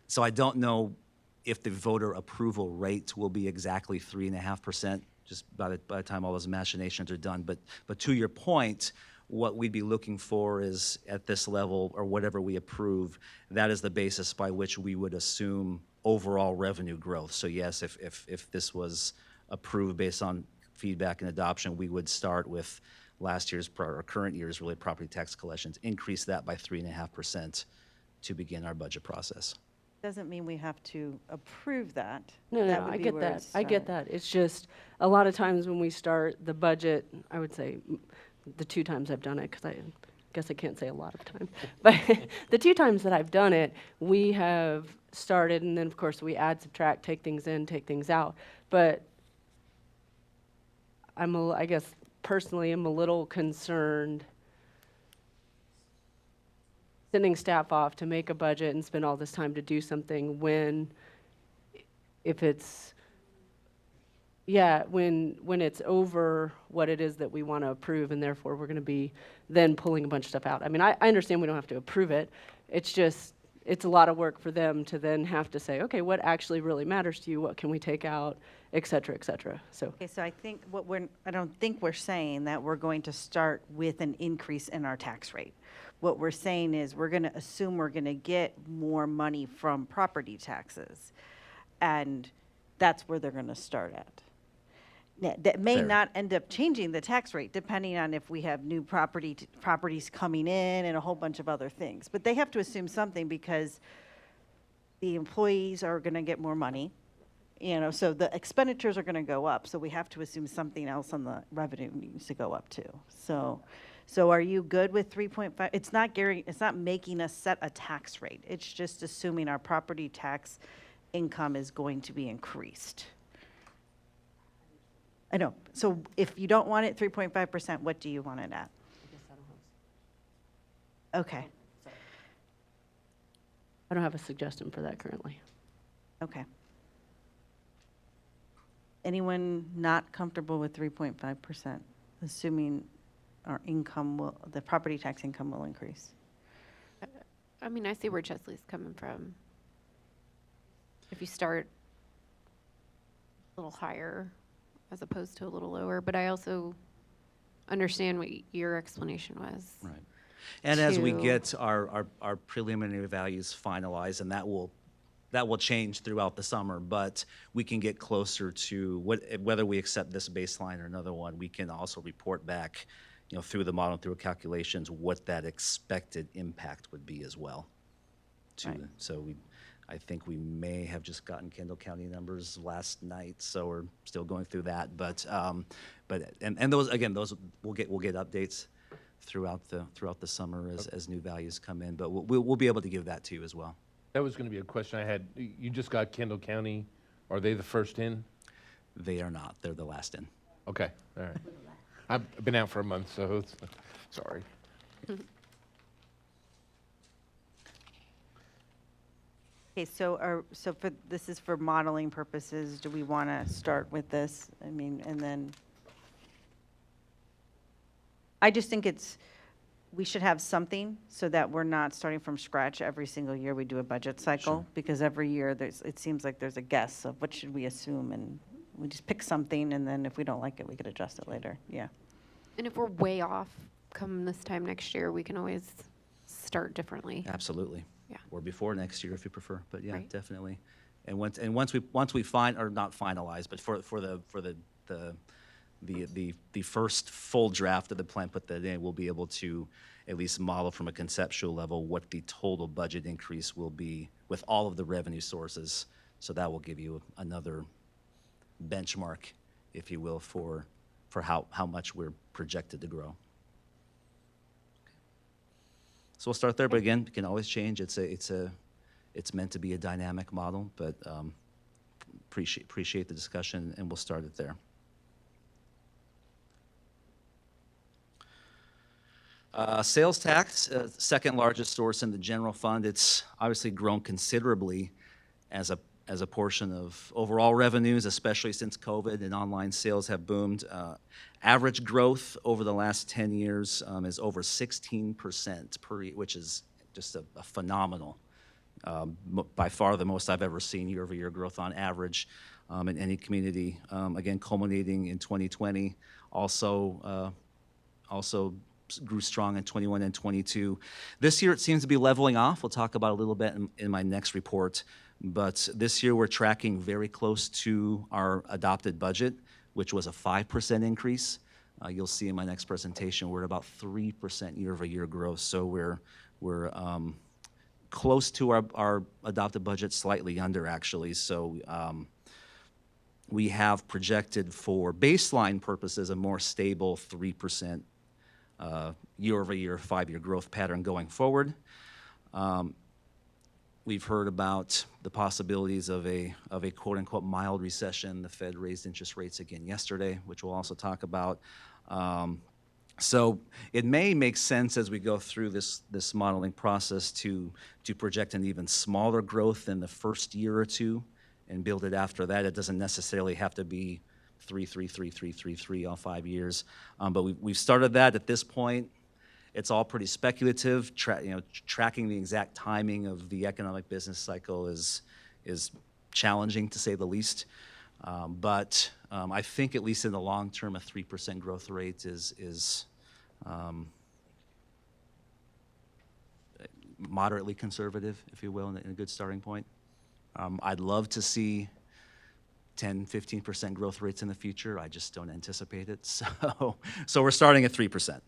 so I don't know if the voter approval rate will be exactly 3.5%, just by the time all those machinations are done. But to your point, what we'd be looking for is at this level, or whatever we approve, that is the basis by which we would assume overall revenue growth. So yes, if this was approved based on feedback and adoption, we would start with last year's or current year's really property tax collections, increase that by 3.5% to begin our budget process. Doesn't mean we have to approve that. No, That would I be get where that. it I get starts. that. It's just a lot of times when we start the budget, I would say the 2 times I've done it, because I guess I can't say a lot of time, but the 2 times that I've done it, we have started, and then of course we add, subtract, take things in, take things out. But I guess personally, I'm a little concerned sending staff off to make a budget and spend all this time to do something when it's over what it is that we want to approve, and therefore we're going to be then pulling a bunch of stuff out. I mean, I understand we don't have to approve it. It's just, it's a lot of work for them to then have to say, okay, what actually really matters to you? What can we take out, et cetera, et cetera. So Okay, so I think I don't think we're saying that we're going to start with an increase in our tax rate. What we're saying is we're going to assume we're going to get more money from property taxes, and that's where they're going to start at. Now, that may Fair. not end up changing the tax rate depending on if we have new properties coming in and a whole bunch of other things. But they have to assume something because the employees are going to get more money, so the expenditures are going to go up. So we have to assume something else on the revenue needs to go up too. So are you good with 3.5? It's not making us set a tax rate. It's just assuming our property tax income is going to be increased. I know. So if you don't want it 3.5%, what do you want it at? Okay. I don't have a suggestion for that currently. Okay. Anyone not comfortable with 3.5%, assuming the property tax income will increase? I mean, I see where Chesley's coming from. If you start a little higher as opposed to a little lower, but I also understand what your explanation was. Right. And as we to- get our preliminary values finalized, and that will change throughout the summer, but we can get closer to whether we accept this baseline or another one, we can also report back, through the model, through calculations, what that expected impact would be as well. Right. So I think we may have just gotten Kendall County numbers last night, so we're still going through that. But those we'll get updates throughout the summer as new values come in. But we'll be able to give that to you as well. That was going to be a question I had. You just got Kendall County. Are they the first in? They are not. They're the last in. Okay, all right. I've been out for a month, so sorry. Okay, so this is for modeling purposes. Do we want to start with this? I mean, and then, I just think we should have something so that we're not starting from scratch every single year we do a budget cycle. Sure. Because every year, it seems like there's a guess of what should we assume, and we just pick something, and then if we don't like it, we could adjust it later. Yeah. And if we're way off come this time next year, we can always start differently. Absolutely. Yeah. Or before next year if you prefer. But yeah, Right. definitely. And once we find, or not finalize, but for the first full draft of the plan, put that in, we'll be able to at least model from a conceptual level what the total budget increase will be with all of the revenue sources. So that will give you another benchmark, if you will, for how much we're projected to grow. So we'll start there, but again, it can always change. It's meant to be a dynamic model, but appreciate the discussion, and we'll start it there. Sales tax, second largest source in the general fund. It's obviously grown considerably as a portion of overall revenues, especially since COVID and online sales have boomed. Average growth over the last 10 years is over 16% per year, which is just a phenomenal, by far the most I've ever seen year-over-year growth on average in any community. Again, culminating in 2020, also grew strong in 21 and 22. This year it seems to be leveling off. We'll talk about it a little bit in my next report. But this year we're tracking very close to our adopted budget, which was a 5% increase. You'll see in my next presentation we're at about 3% year-over-year growth. So we're close to our adopted budget, slightly under actually. So we have projected for baseline purposes a more stable 3% year-over-year 5-year growth pattern going forward. We've heard about the possibilities of a quote-unquote mild recession. The Fed raised interest rates again yesterday, which we'll also talk about. So it may make sense as we go through this modeling process to project an even smaller growth in the first year or two and build it after that. It doesn't necessarily have to be 3 all 5 years. But we've started that at this point. It's all pretty speculative. Tracking the exact timing of the economic business cycle is challenging, to say the least. But I think at least in the long term, a 3% growth rate is moderately conservative, if you will, and a good starting point. I'd love to see 10, 15% growth rates in the future. I just don't anticipate it. So we're starting at 3%.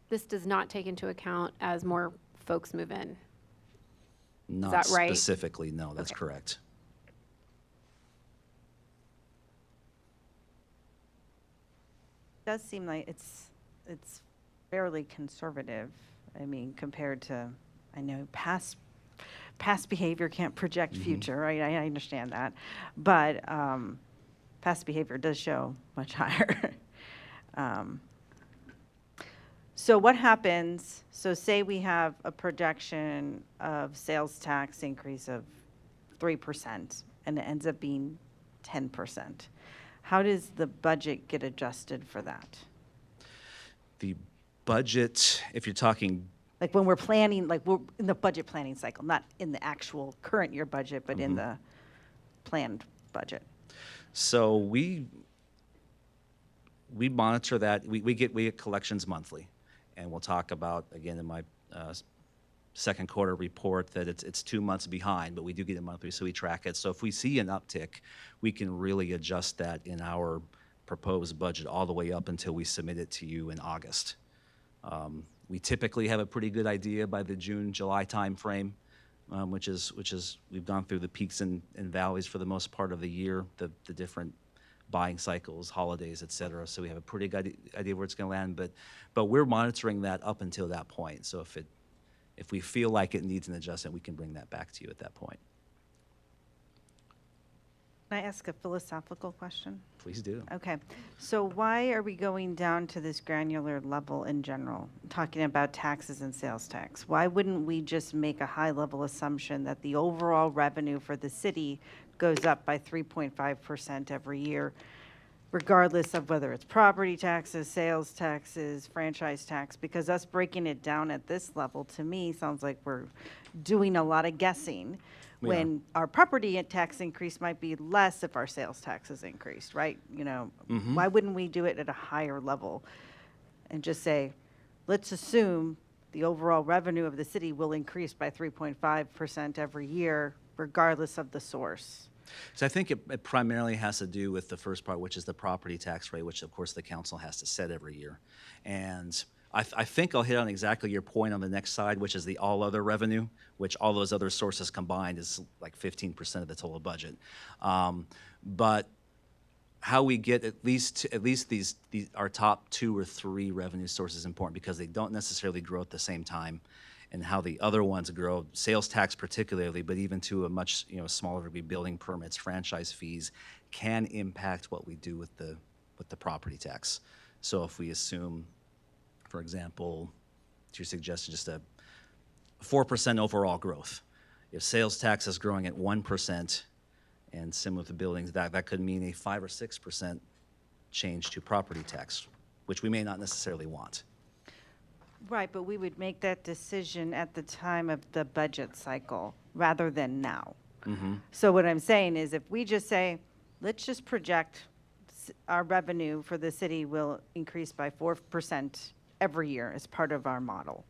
This does not take into account as more folks move in. Not that right? specifically, no, that's Okay. correct. It does seem like it's fairly conservative. I mean, compared to, I know past behavior can't project future, right? I understand that. But past behavior does show much higher. So what happens, so say we have a projection of sales tax increase of 3% and it ends up being 10%. How does the budget get adjusted for that? The budget, if you're talking, Like when we're planning, like we're in the budget planning cycle, not in the actual current year budget, but in the planned budget. So we monitor that. We get collections monthly, and we'll talk about, again, in my second quarter report, that it's 2 months behind, but we do get it monthly, so we track it. So if we see an uptick, we can really adjust that in our proposed budget all the way up until we submit it to you in August. We typically have a pretty good idea by the June, July timeframe, which is we've gone through the peaks and valleys for the most part of the year, the different buying cycles, holidays, et cetera. So we have a pretty good idea where it's going to land, but we're monitoring that up until that point. So if we feel like it needs an adjustment, we can bring that back to you at that point. Can I ask a philosophical question? Please do. Okay, so why are we going down to this granular level in general, talking about taxes and sales tax? Why wouldn't we just make a high-level assumption that the overall revenue for the city goes up by 3.5% every year, regardless of whether it's property taxes, sales taxes, franchise tax? Because us breaking it down at this level, to me, sounds like we're doing a lot of guessing, when our property tax increase might be less if our sales tax is increased, right? You know, why wouldn't we do it at a higher level and just say, let's assume the overall revenue of the city will increase by 3.5% every year, regardless of the source? So I think it primarily has to do with the first part, which is the property tax rate, which of course the council has to set every year. And I think I'll hit on exactly your point on the next slide, which is the all other revenue, which all those other sources combined is like 15% of the total budget. But how we get at least these our top 2 or 3 revenue sources is important, because they don't necessarily grow at the same time, and how the other ones grow, sales tax particularly, but even to a much smaller degree, building permits, franchise fees, can impact what we do with the property tax. So if we assume, for example, to your suggestion, just a 4% overall growth. If sales tax is growing at 1%, and similar with the buildings, that could mean a 5 or 6% change to property tax, which we may not necessarily want. Right, but we would make that decision at the time of the budget cycle rather than now. So what I'm saying is, if we just say, let's just project our revenue for the city will increase by 4% every year as part of our model,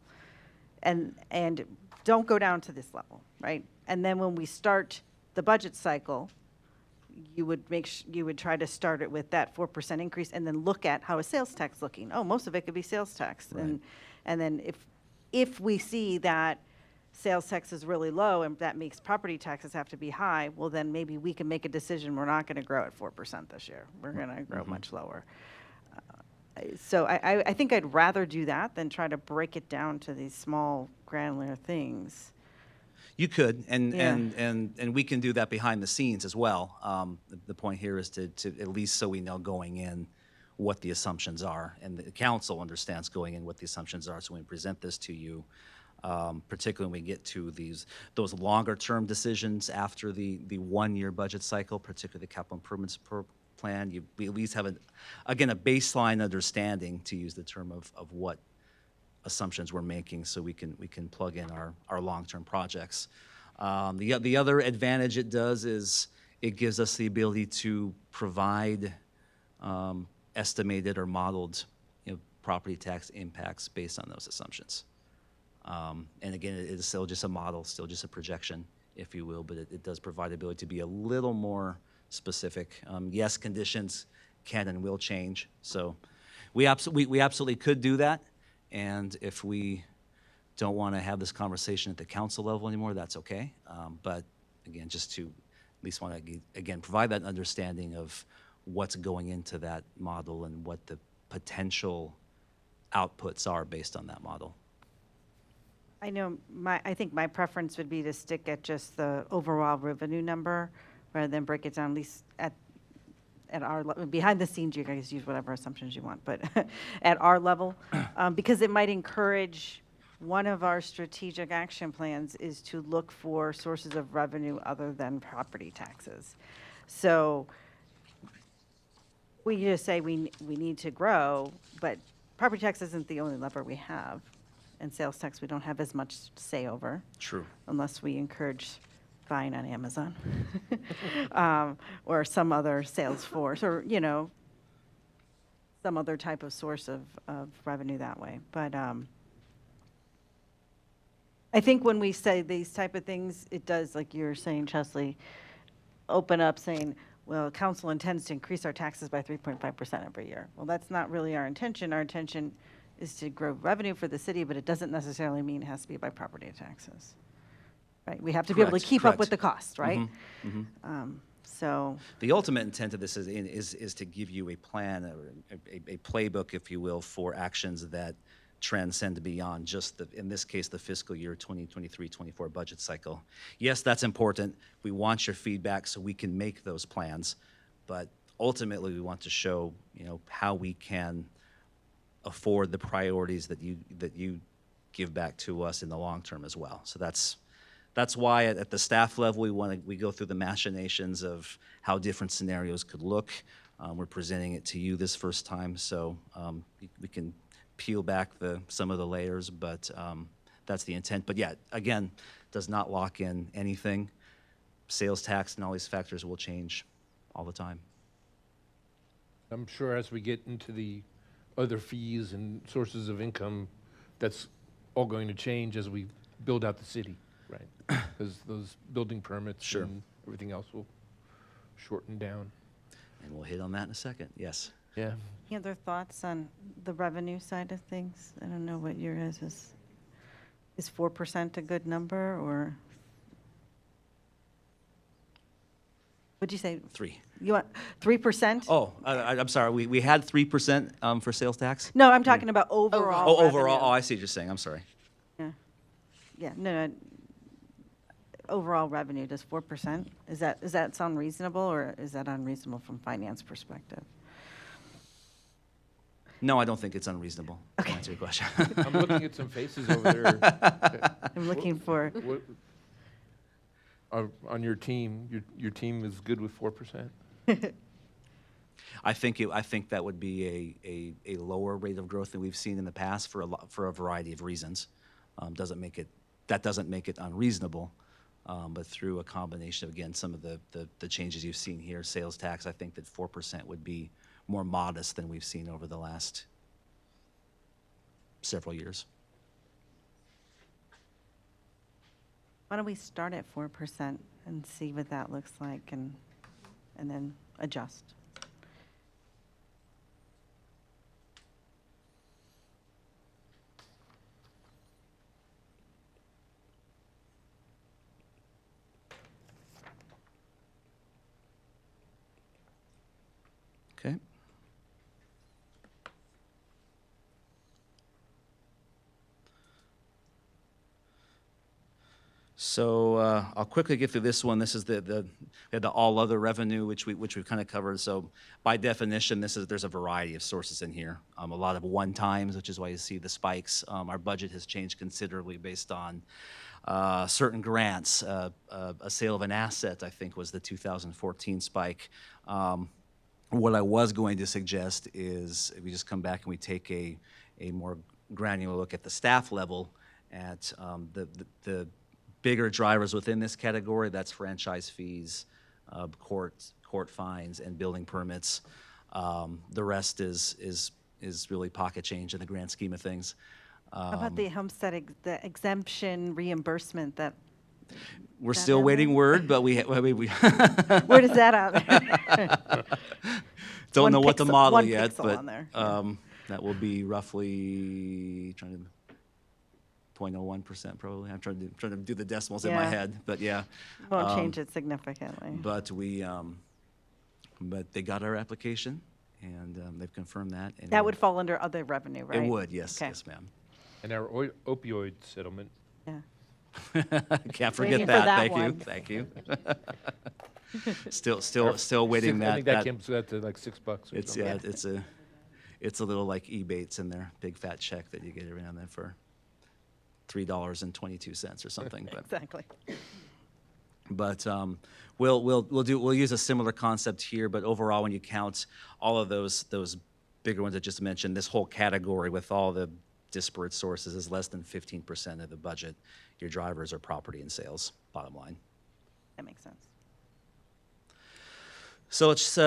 and don't go down to this level, right? And then when we start the budget cycle, you would try to start it with that 4% increase, and then look at how is sales tax looking. Oh, most of it could be sales tax, Right. and then if we see that sales tax is really low and that makes property taxes have to be high, well, then maybe we can make a decision, we're not going to grow at 4% this year. We're going to grow much lower. So I think I'd rather do that than try to break it down to these small granular things. You could, and Yeah. we can do that behind the scenes as well. The point here is to at least so we know going in what the assumptions are, and the council understands going in what the assumptions are. So when we present this to you, particularly when we get to those longer term decisions after the 1-year budget cycle, particularly the capital improvements plan, we at least have a baseline understanding, to use the term, of what assumptions we're making, so we can plug in our long-term projects. The other advantage it does is it gives us the ability to provide estimated or modeled property tax impacts based on those assumptions. And again, it is still just a model, still just a projection, if you will, but it does provide the ability to be a little more specific. Yes, conditions can and will change, so we absolutely could do that. And if we don't want to have this conversation at the council level anymore, that's okay. But again, just to at least want to, again, provide that understanding of what's going into that model and what the potential outputs are based on that model. I know I think my preference would be to stick at just the overall revenue number rather than break it down, at least at our behind the scenes. You guys use whatever assumptions you want, but at our level, because it might encourage, one of our strategic action plans is to look for sources of revenue other than property taxes. So we just say we need to grow, but property tax isn't the only lever we have. And sales tax we don't have as much say over. True. Unless we encourage buying on Amazon or some other sales force or, some other type of source of revenue that way. But I think when we say these type of things, it does, like you're saying, Chesley, open up saying, well, council intends to increase our taxes by 3.5% every year. Well, that's not really our intention. Our intention is to grow revenue for the city, but it doesn't necessarily mean it has to be by property taxes. Right? We have to be able to Correct, keep up with correct. the cost, right? So, The ultimate intent of this is to give you a plan, or a playbook, if you will, for actions that transcend beyond just in this case, the fiscal year 2023-24 budget cycle. Yes, that's important. We want your feedback so we can make those plans, but ultimately we want to show, how we can afford the priorities that you give back to us in the long term as well. So that's why at the staff level, we go through the machinations of how different scenarios could look. We're presenting it to you this first time, so we can peel back some of the layers, but that's the intent. But yeah, again, does not lock in anything. Sales tax and all these factors will change all the time. I'm sure as we get into the other fees and sources of income, that's all going to change as we build out the city, right? Because those building permits Sure. and everything else will shorten down. And we'll hit on that in a second, yes. Yeah. any other thoughts on the revenue side of things? I don't know what your guys is 4% a good number, or? What'd you say? 3. You want 3%? Oh, I'm sorry, we had 3% for sales tax? No, I'm talking about overall Oh, overall, revenue. oh, I see what you're saying, I'm sorry. Yeah, no. Overall revenue, does 4%, does that sound reasonable, or is that unreasonable from finance perspective? No, I don't think it's unreasonable, to answer your question. I'm looking at some faces over there. I'm looking for, What, on your team, your team is good with 4%? I think that would be a lower rate of growth than we've seen in the past for a variety of reasons. That doesn't make it unreasonable, but through a combination of, again, some of the changes you've seen here, sales tax, I think that 4% would be more modest than we've seen over the last several years. why don't we start at 4% and see what that looks like, and then adjust? Okay. So I'll quickly get through this one. This is we had the all other revenue, which we've kind of covered. So by definition, there's a variety of sources in here. A lot of one times, which is why you see the spikes. Our budget has changed considerably based on certain grants. A sale of an asset, I think, was the 2014 spike. What I was going to suggest is if we just come back and we take a more granular look at the staff level at the bigger drivers within this category. That's franchise fees, court fines, and building permits. The rest is really pocket change in the grand scheme of things. How about the homestead, the exemption reimbursement that, We're that still in waiting there? word, but we where does that out? don't One know what to pixel- model one yet, pixel but on there. that will be roughly 0.01% probably. I'm trying to do the decimals in my Yeah. head, but yeah. Won't change it significantly. But but they got our application, and they've confirmed that. And That would fall under other revenue, right? It would, yes, Okay. yes, ma'am. And our opioid settlement, Yeah. Can't Waiting forget for that. that Thank one. you. Still waiting I think that comes out to like $6 or It's something. it's a little like Ebates in there, big fat check that you get every now and then for $3.22 or something. But Exactly. But we'll use a similar concept here. But overall, when you count all of those bigger ones I just mentioned, this whole category with all the disparate sources is less than 15% of the budget. Your drivers are property and sales, bottom line. That makes sense. So let's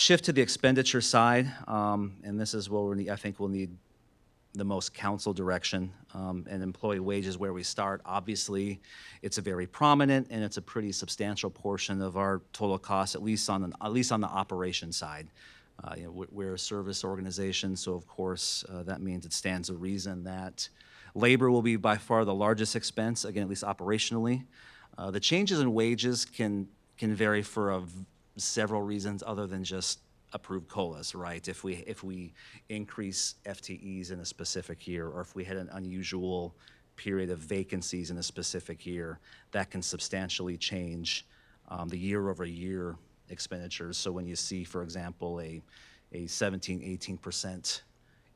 shift to the expenditure side, and this is where I think we'll need the most council direction, and employee wages where we start. Obviously, it's a very prominent and it's a pretty substantial portion of our total cost, at least on the operation side. We're a service organization, so of course that means it stands to reason that labor will be by far the largest expense, again, at least operationally. The changes in wages can vary for several reasons other than just approved COLAs, right? If we increase FTEs in a specific year, or if we had an unusual period of vacancies in a specific year, that can substantially change the year-over-year expenditures. So when you see, for example, a 17-18%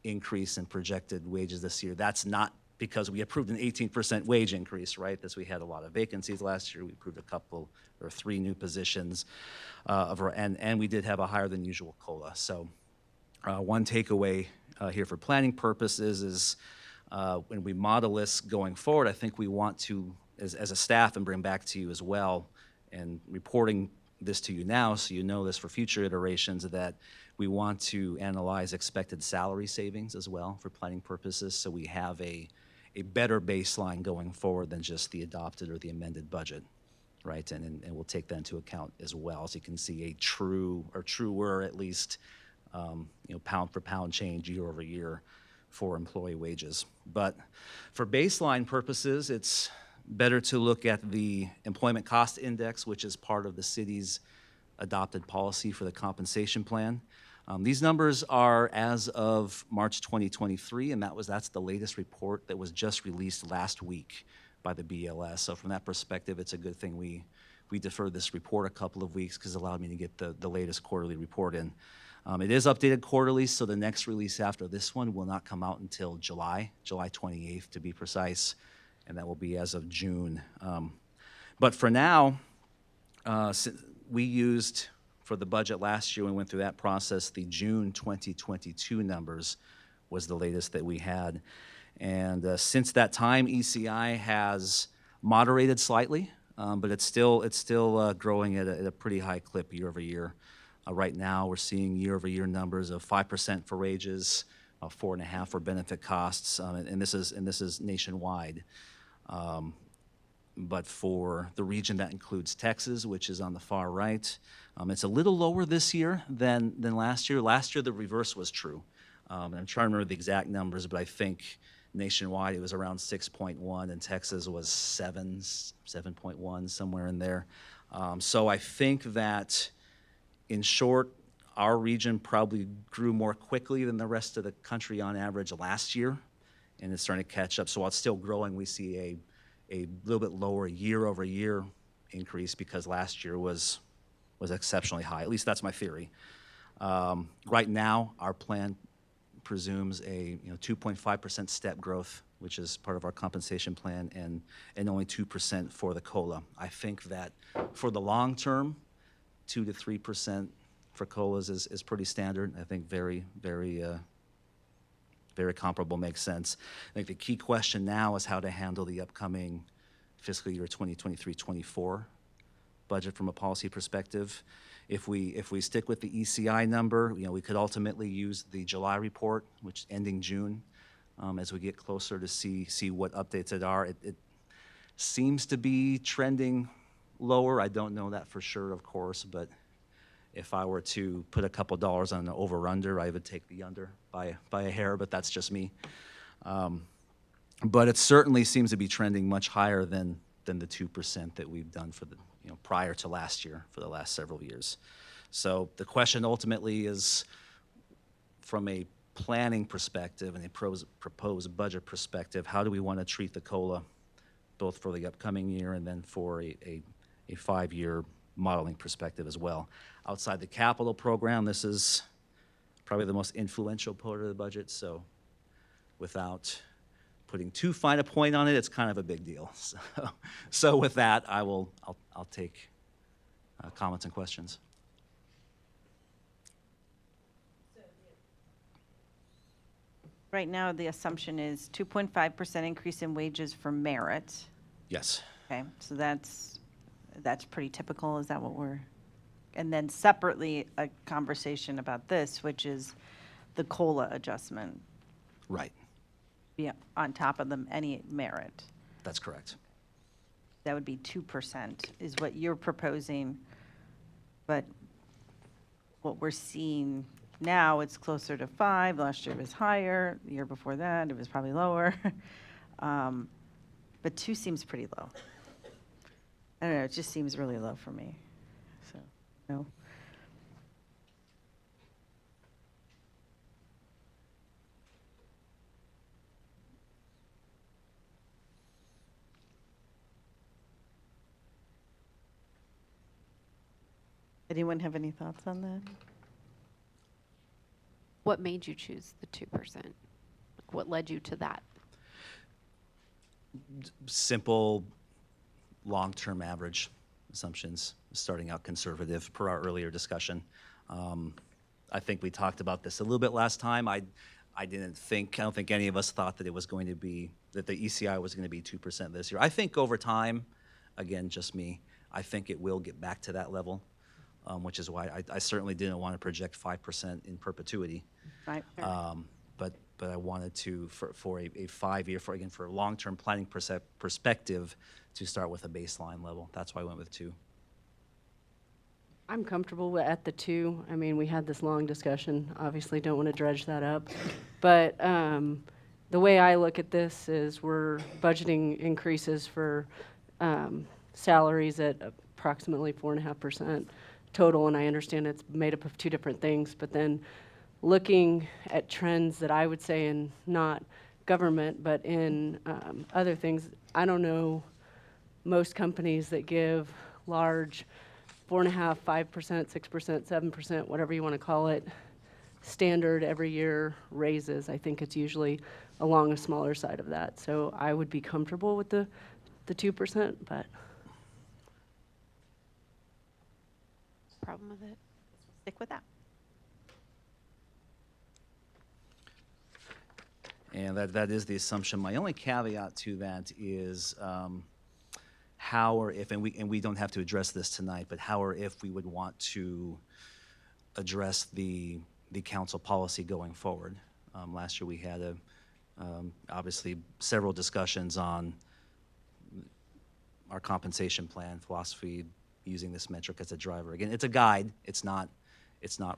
increase in projected wages this year, that's not because we approved an 18% wage increase, right? This, we had a lot of vacancies last year. We approved a couple or 3 new positions, and we did have a higher than usual COLA. So one takeaway here for planning purposes is when we model this going forward, I think we want to, as a staff, and bring back to you as well, and reporting this to you now so you know this for future iterations, that we want to analyze expected salary savings as well for planning purposes, so we have a better baseline going forward than just the adopted or the amended budget, right? And we'll take that into account as well, so you can see a true or truer, at least, pound for pound change year over year for employee wages. But for baseline purposes, it's better to look at the employment cost index, which is part of the city's adopted policy for the compensation plan. These numbers are as of March 2023, and that's the latest report that was just released last week by the BLS. So from that perspective, it's a good thing we deferred this report a couple of weeks because it allowed me to get the latest quarterly report in. It is updated quarterly, so the next release after this one will not come out until July 28th to be precise, and that will be as of June. But for now, we used, for the budget last year, when we went through that process, the June 2022 numbers was the latest that we had. And since that time, ECI has moderated slightly, but it's still growing at a pretty high clip year over year. Right now, we're seeing year over year numbers of 5% for wages, 4.5% for benefit costs, and this is nationwide. But for the region that includes Texas, which is on the far right, it's a little lower this year than last year. Last year, the reverse was true. And I'm trying to remember the exact numbers, but I think nationwide it was around 6.1, and Texas was 7.1, somewhere in there. So I think that, in short, our region probably grew more quickly than the rest of the country on average last year, and it's starting to catch up. So while it's still growing, we see a little bit lower year-over-year increase because last year was exceptionally high. At least that's my theory. Right now, our plan presumes a 2.5% step growth, which is part of our compensation plan, and only 2% for the COLA. I think that for the long term, 2 to 3% for COLAs is pretty standard. I think very comparable, makes sense. I think the key question now is how to handle the upcoming fiscal year 2023-24 budget from a policy perspective. If we stick with the ECI number, we could ultimately use the July report, which ending June, as we get closer to see what updates it are. It seems to be trending lower. I don't know that for sure, of course, but if I were to put a couple dollars on the over-under, I would take the under by a hair, but that's just me. But it certainly seems to be trending much higher than the 2% that we've done for the prior to last year, for the last several years. So the question ultimately is, from a planning perspective and a proposed budget perspective, how do we want to treat the COLA, both for the upcoming year and then for a 5-year modeling perspective as well? Outside the capital program, this is probably the most influential part of the budget, so without putting too fine a point on it, it's kind of a big deal. So with that, I'll take comments and questions. Right now, the assumption is 2.5% increase in wages for merit. Yes. Okay, so that's That's pretty typical, is that what we're? And then separately, a conversation about this, which is the COLA adjustment, Right, yeah, on top of any merit. that's correct. That would be 2% is what you're proposing. But what we're seeing now, it's closer to 5. Last year it was higher. The year before that, it was probably lower. But 2 seems pretty low. I don't know, it just seems really low for me. So, no. Anyone have any thoughts on that? What made you choose the 2%? What led you to that? Simple, long-term average assumptions, starting out conservative per our earlier discussion. I think we talked about this a little bit last time. I don't think any of us thought that it was going to be, that the ECI was going to be 2% this year. I think over time, again, just me, I think it will get back to that level, which is why I certainly didn't want to project 5% in perpetuity. Right. But I wanted to, for a 5-year, for a long-term planning perspective, to start with a baseline level. That's why I went with 2. I'm comfortable at the 2. I mean, we had this long discussion. Obviously, don't want to dredge that up. But the way I look at this is we're budgeting increases for salaries at approximately 4.5% total, and I understand it's made up of 2 different things. But then looking at trends that I would say in not government, but in other things, I don't know most companies that give large 4.5%, 5%, 6%, 7%, whatever you want to call it, standard every year raises. I think it's usually along a smaller side of that. So I would be comfortable with the 2%, but. Problem with it? Stick with that. And that is the assumption. My only caveat to that is how or if, and we don't have to address this tonight, but how or if we would want to address the council policy going forward. Last year we had obviously several discussions on our compensation plan philosophy, using this metric as a driver. Again, it's a guide. It's not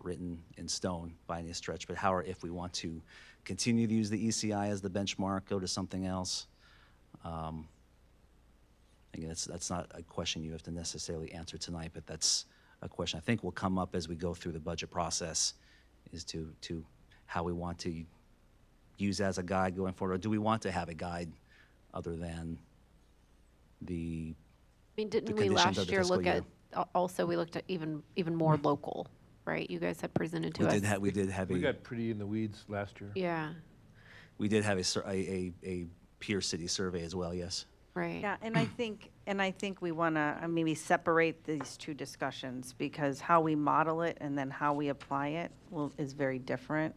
written in stone by any stretch, but how or if we want to continue to use the ECI as the benchmark, go to something else. Again, that's not a question you have to necessarily answer tonight, but that's a question I think will come up as we go through the budget process, is to how we want to use as a guide going forward. Or do we want to have a guide other than the I mean, didn't we conditions of last the year fiscal look year. at, also we looked at even more local, right? You guys had presented to we us. did have We a got pretty in the weeds last year. Yeah, a peer city survey as well. Yes. right. Yeah, and I think we want to maybe separate these 2 discussions, because how we model it and then how we apply it is very different,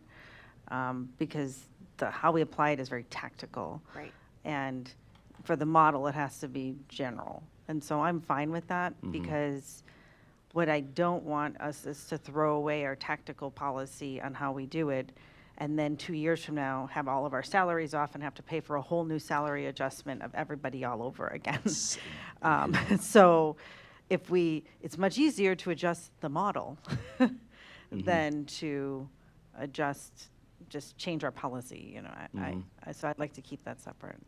because how we apply it is very tactical. Right. And for the model, it has to be general. And so I'm fine with that, because what I don't want us is to throw away our tactical policy on how we do it, and then 2 years from now, have all of our salaries off and have to pay for a whole new salary adjustment of everybody all over again. So it's much easier to adjust the model than to just change our policy, you know. So I'd like to keep that separate.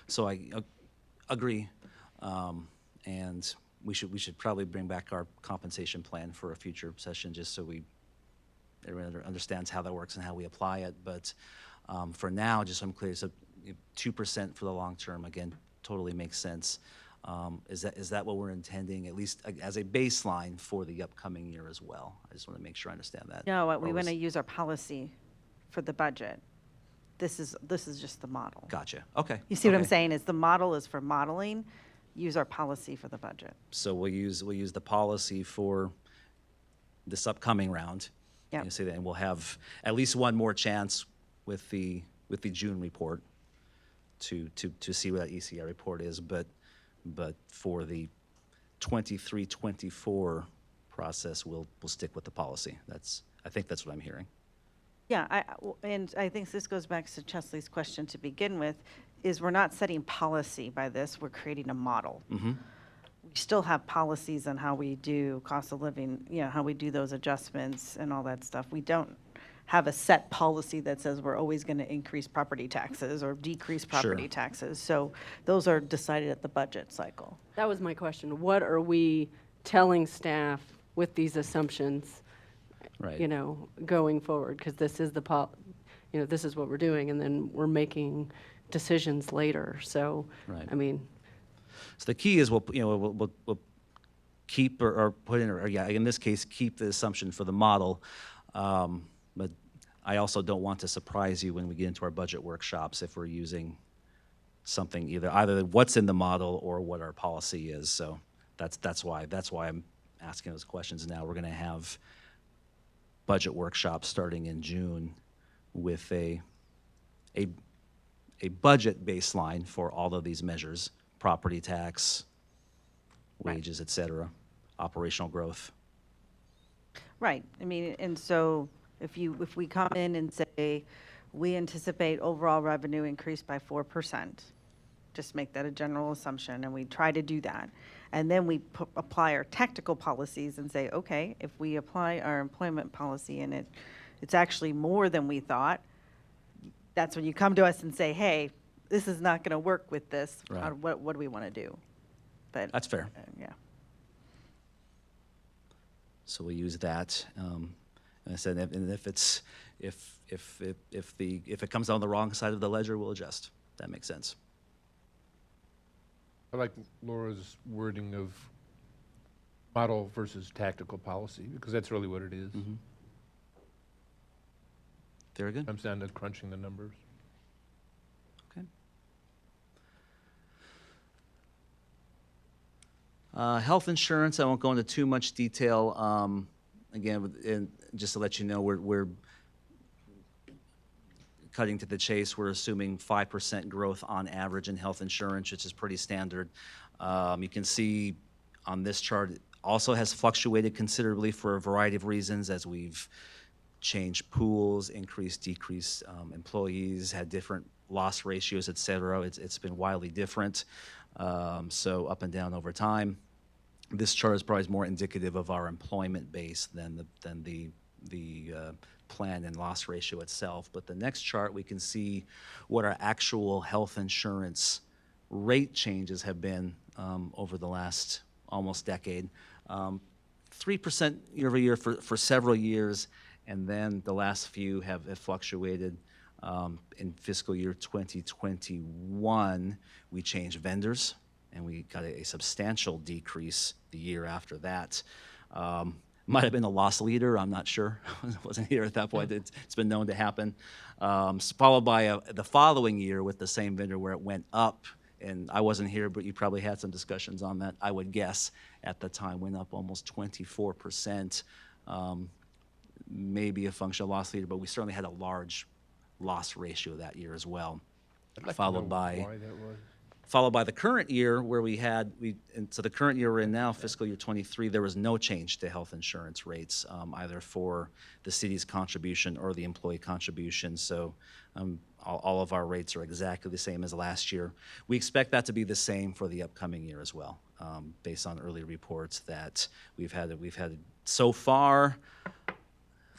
So I agree, and we should probably bring back our compensation plan for a future session, just so everyone understands how that works and how we apply it. But for now, just so I'm clear, so 2% for the long term, again, totally makes sense. Is that what we're intending, at least as a baseline for the upcoming year as well? I just want to make sure I understand that. No, Or we was- want to use our policy for the budget. This is just the model. Gotcha. Okay. You see what I'm okay. saying, is the model is for modeling, use our policy for the budget. So we'll use the policy for this upcoming round. Yep. You see that, and we'll have at least one more chance with the June report to see what that ECI report is. But for the 23-24 process, we'll stick with the policy. I think that's what I'm hearing. Yeah, and I think this goes back to Chesley's question to begin with, is we're not setting policy by this, we're creating a model. Mm-hmm. We still have policies on how we do cost of living, how we do those adjustments and all that stuff. We don't have a set policy that says we're always going to increase property taxes or decrease property Sure. taxes. So those are decided at the budget cycle. That was my question. What are we telling staff with these assumptions, Right. going forward? Because this is this is what we're doing, and then we're making decisions later. So, Right. I mean, So the key is we'll keep or put in, or yeah, in this case, keep the assumption for the model. But I also don't want to surprise you when we get into our budget workshops if we're using something either what's in the model or what our policy is. So that's why I'm asking those questions now. We're going to have budget workshops starting in June with a budget baseline for all of these measures: property tax, wages, et cetera, operational growth. Right. I mean, and so if we come in and say, we anticipate overall revenue increase by 4%, just make that a general assumption, and we try to do that. And then we apply our tactical policies and say, okay, if we apply our employment policy and it's actually more than we thought, that's when you come to us and say, hey, this is not going to work with this. Right. What do we want to do? But That's fair. yeah. So we use that. And I said, and if it comes on the wrong side of the ledger, we'll adjust. That makes sense. I like Laura's wording of model versus tactical policy, because that's really what it is. Mm-hmm. Very good. Comes down to crunching the numbers. Okay. Health insurance, I won't go into too much detail. Again, just to let you know, we're cutting to the chase. We're assuming 5% growth on average in health insurance, which is pretty standard. You can see on this chart, it also has fluctuated considerably for a variety of reasons as we've changed pools, increased, decreased employees, had different loss ratios, et cetera. It's been wildly different, so up and down over time. This chart is probably more indicative of our employment base than the plan and loss ratio itself. But the next chart, we can see what our actual health insurance rate changes have been over the last almost decade. 3% year over year for several years, and then the last few have fluctuated. In fiscal year 2021, we changed vendors, and we got a substantial decrease the year after that. Might have been a loss leader, I'm not sure. I wasn't here at that point. It's been known to happen. Followed by the following year with the same vendor where it went up, and I wasn't here, but you probably had some discussions on that, I would guess, at the time, went up almost 24%. Maybe a function of loss leader, but we certainly had a large loss ratio that year as well. I'd like to Followed know by why that was. Followed by the current year where and so the current year we're in now, fiscal year 23, there was no change to health insurance rates, either for the city's contribution or the employee contribution. So all of our rates are exactly the same as last year. We expect that to be the same for the upcoming year as well, based on early reports that we've had so far,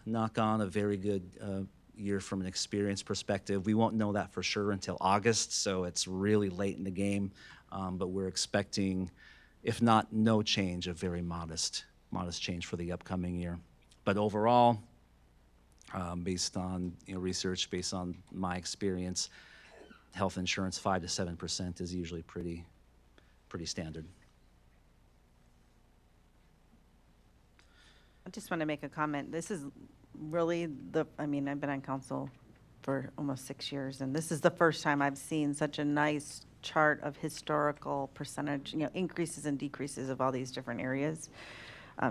knock on, a very good year from an experience perspective. We won't know that for sure until August, so it's really late in the game, but we're expecting, if not no change, a very modest change for the upcoming year. But overall, based on research, based on my experience, health insurance 5 to 7% is usually pretty standard. I just want to make a comment. This is really I've been on council for almost 6 years, and this is the first time I've seen such a nice chart of historical percentage, increases and decreases of all these different areas.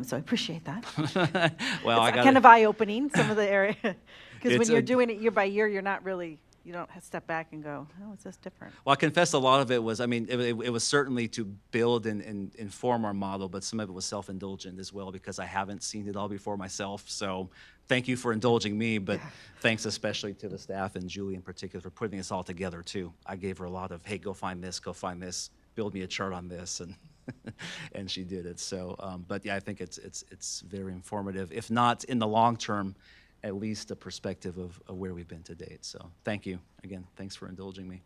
So I appreciate that. Well, It's kind of eye-opening, some of the area, because when It's you're a- doing it year by year, you're not really You don't step back and go, oh, is this different? Well, I confess a lot of it was, I mean, it was certainly to build and inform our model, but some of it was self-indulgent as well because I haven't seen it all before myself. So thank you for indulging me, but thanks especially to the staff and Julie in particular for putting this all together too. I gave her a lot of, hey, go find this, build me a chart on this, and and she did it. So, but yeah, I think it's very informative. If not in the long term, at least a perspective of where we've been to date. So thank you. Again, thanks for indulging me.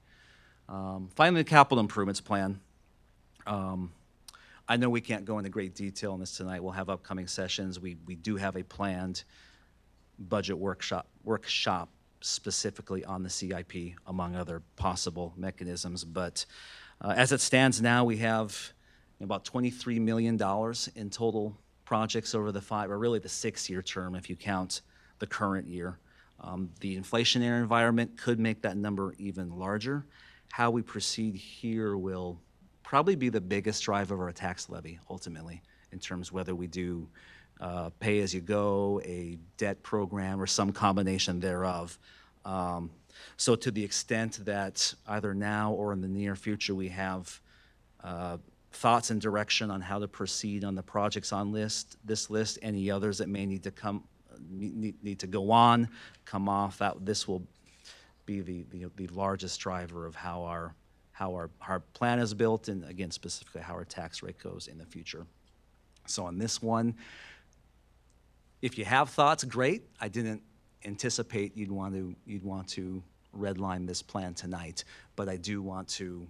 Finally, the capital improvements plan. I know we can't go into great detail on this tonight. We'll have upcoming sessions. We do have a planned budget workshop specifically on the CIP, among other possible mechanisms. But as it stands now, we have about $23 million in total projects over the 6-year term if you count the current year. The inflationary environment could make that number even larger. How we proceed here will probably be the biggest driver of our tax levy, ultimately, in terms of whether we do pay-as-you-go, a debt program, or some combination thereof. So to the extent that either now or in the near future we have thoughts and direction on how to proceed on the projects on this list, any others that may need to go on, come off, that this will be the largest driver of how our plan is built, and again, specifically how our tax rate goes in the future. So on this one, if you have thoughts, great. I didn't anticipate you'd want to redline this plan tonight, but I do want to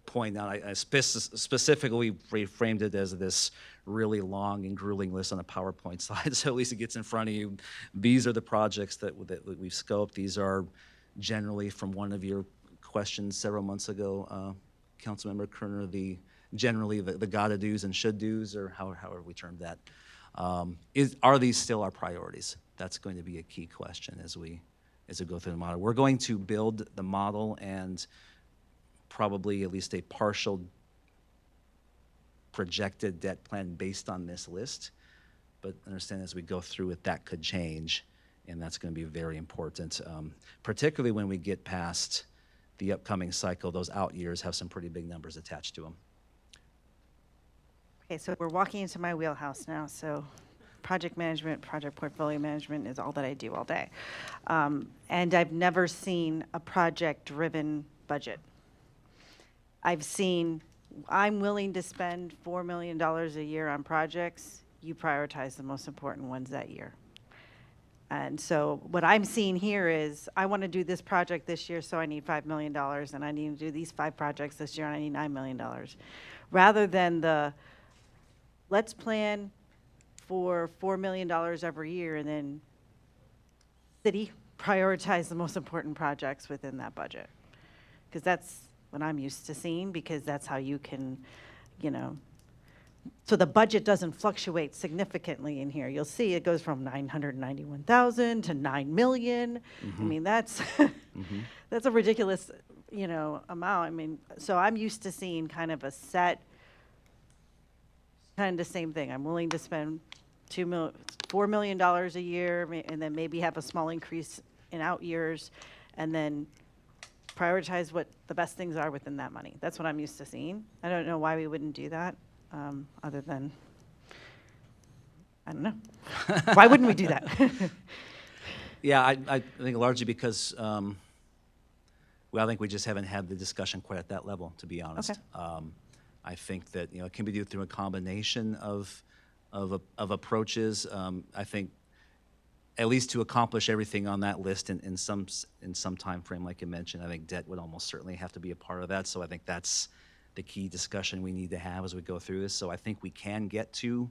point out, I specifically reframed it as this really long and grueling list on a PowerPoint slide, so at least it gets in front of you. These are the projects that we've scoped. These are generally, from one of your questions several months ago, Councilmember Kerner, generally the gotta do's and should do's, or however we termed that. Are these still our priorities? That's going to be a key question as we go through the model. We're going to build the model and probably at least a partial projected debt plan based on this list, but understand as we go through it, that could change, and that's going to be very important, particularly when we get past the upcoming cycle. Those out years have some pretty big numbers attached to them. Okay, so we're walking into my wheelhouse now, so project management, project portfolio management is all that I do all day. And I've never seen a project-driven budget. I'm willing to spend $4 million a year on projects. You prioritize the most important ones that year. And so what I'm seeing here is, I want to do this project this year, so I need $5 million, and I need to do these 5 projects this year, and I need $9 million. Rather than let's plan for $4 million every year, and then city prioritize the most important projects within that budget. Because that's what I'm used to seeing, because that's how you can, so the budget doesn't fluctuate significantly in here. You'll see it goes from 991,000 to 9 million. I mean, that's that's a ridiculous, amount. I mean, so I'm used to seeing kind of a set, kind of the same thing. I'm willing to spend $4 million a year, and then maybe have a small increase in out years, and then prioritize what the best things are within that money. That's what I'm used to seeing. I don't know why we wouldn't do that, other than, I don't know. Why wouldn't we do that? Yeah, I think largely because, I think we just haven't had the discussion quite at that level, to be honest. Okay. I think that, it can be done through a combination of approaches. I think at least to accomplish everything on that list in some time frame, like you mentioned, I think debt would almost certainly have to be a part of that. So I think that's the key discussion we need to have as we go through this. So I think we can get to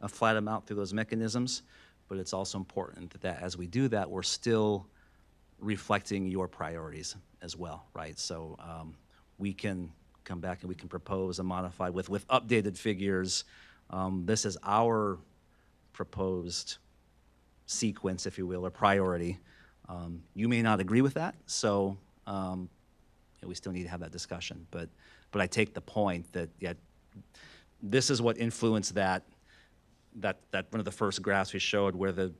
a flat amount through those mechanisms, but it's also important that as we do that, we're still reflecting your priorities as well, right? So we can come back and we can propose a modified with updated figures. This is our proposed sequence, if you will, or priority. You may not agree with that, so we still need to have that discussion. But I take the point that this is what influenced that one of the first graphs we showed, where the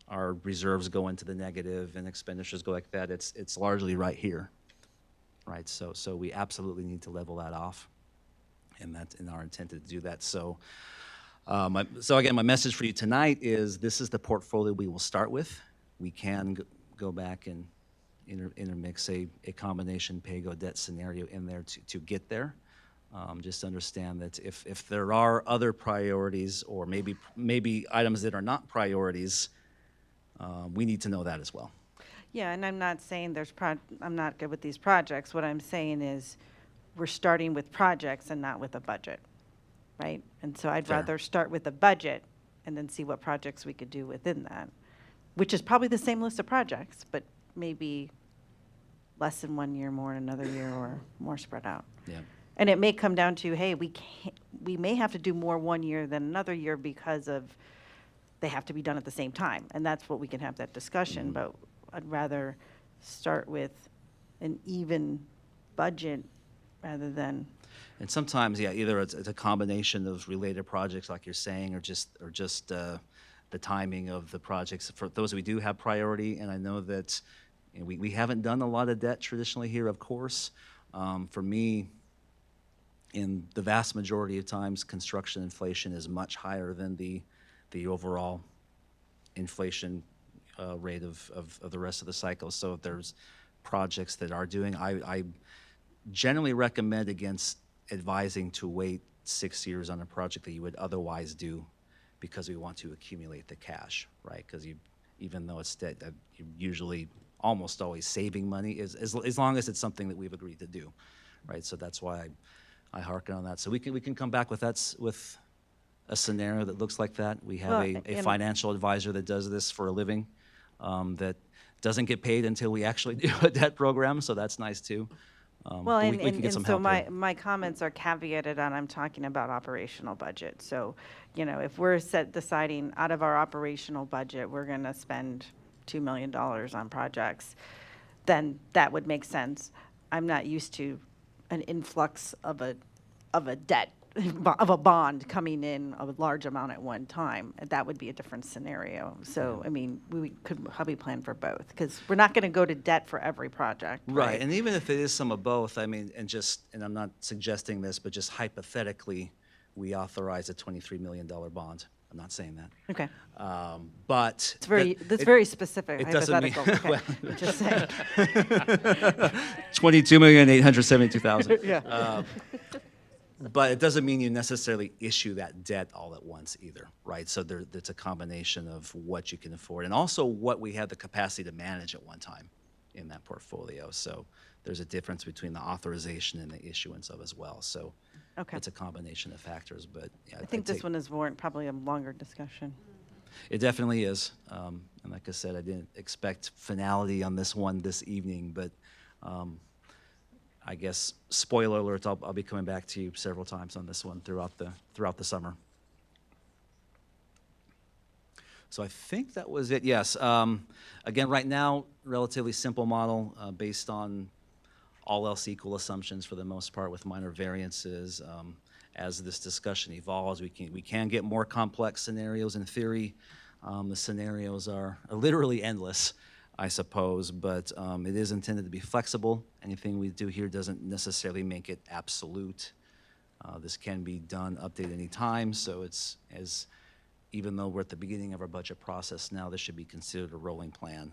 our reserves go into the negative and expenditures go like that, it's largely right here, right? So we absolutely need to level that off, and that's in our intent to do that. So again, my message for you tonight is this is the portfolio we will start with. We can go back and intermix a combination pay-go debt scenario in there to get there. Just understand that if there are other priorities or maybe items that are not priorities, we need to know that as well. Yeah, and I'm not saying I'm not good with these projects. What I'm saying is we're starting with projects and not with a budget, right? And so I'd Fair. rather start with a budget and then see what projects we could do within that, which is probably the same list of projects, but maybe less in one year, more in another year, or more spread out. Yeah. And it may come down to, hey, we may have to do more one year than another year because of they have to be done at the same time. And that's what we can have that discussion, but I'd rather start with an even budget rather than. And sometimes, yeah, either it's a combination of related projects, like you're saying, or just the timing of the projects. For those we do have priority, and I know that we haven't done a lot of debt traditionally here, of course. For me, in the vast majority of times, construction inflation is much higher than the overall inflation rate of the rest of the cycle. So if there's projects that are doing, I generally recommend against advising to wait 6 years on a project that you would otherwise do because we want to accumulate the cash, right? Because even though it's debt, you're usually almost always saving money as long as it's something that we've agreed to do, right? So that's why I hearken on that. So we can come back with with a scenario that looks like that. We have a financial advisor that does this for a living, that doesn't get paid until we actually do a debt program, so that's nice too. Well, but we can get some so help here. my comments are caveated on, I'm talking about operational budget. So, if we're deciding out of our operational budget, we're going to spend $2 million on projects, then that would make sense. I'm not used to an influx of a debt, of a bond coming in a large amount at one time. That would be a different scenario. So, I mean, we could probably plan for both, because we're not going to go to debt for every project. Right, and even if it is some of both, I mean, and I'm not suggesting this, but just hypothetically, we authorize a $23 million bond. I'm not saying that. Okay. But. That's very specific, it doesn't mean- hypothetical. Okay. Just saying. 22,872,000. Yeah. But it doesn't mean you necessarily issue that debt all at once either, right? So it's a combination of what you can afford and also what we have the capacity to manage at one time in that portfolio. So there's a difference between the authorization and the issuance of as well. So Okay. it's a combination of factors, but yeah. I think this one is probably a longer discussion. It definitely is. And like I said, I didn't expect finality on this one this evening, but I guess, spoiler alert, I'll be coming back to you several times on this one throughout the summer. So I think that was it. Yes. Again, right now, relatively simple model based on all else equal assumptions for the most part, with minor variances. As this discussion evolves, we can get more complex scenarios in theory. The scenarios are literally endless, I suppose, but it is intended to be flexible. Anything we do here doesn't necessarily make it absolute. This can be done, updated any time, so even though we're at the beginning of our budget process now, this should be considered a rolling plan.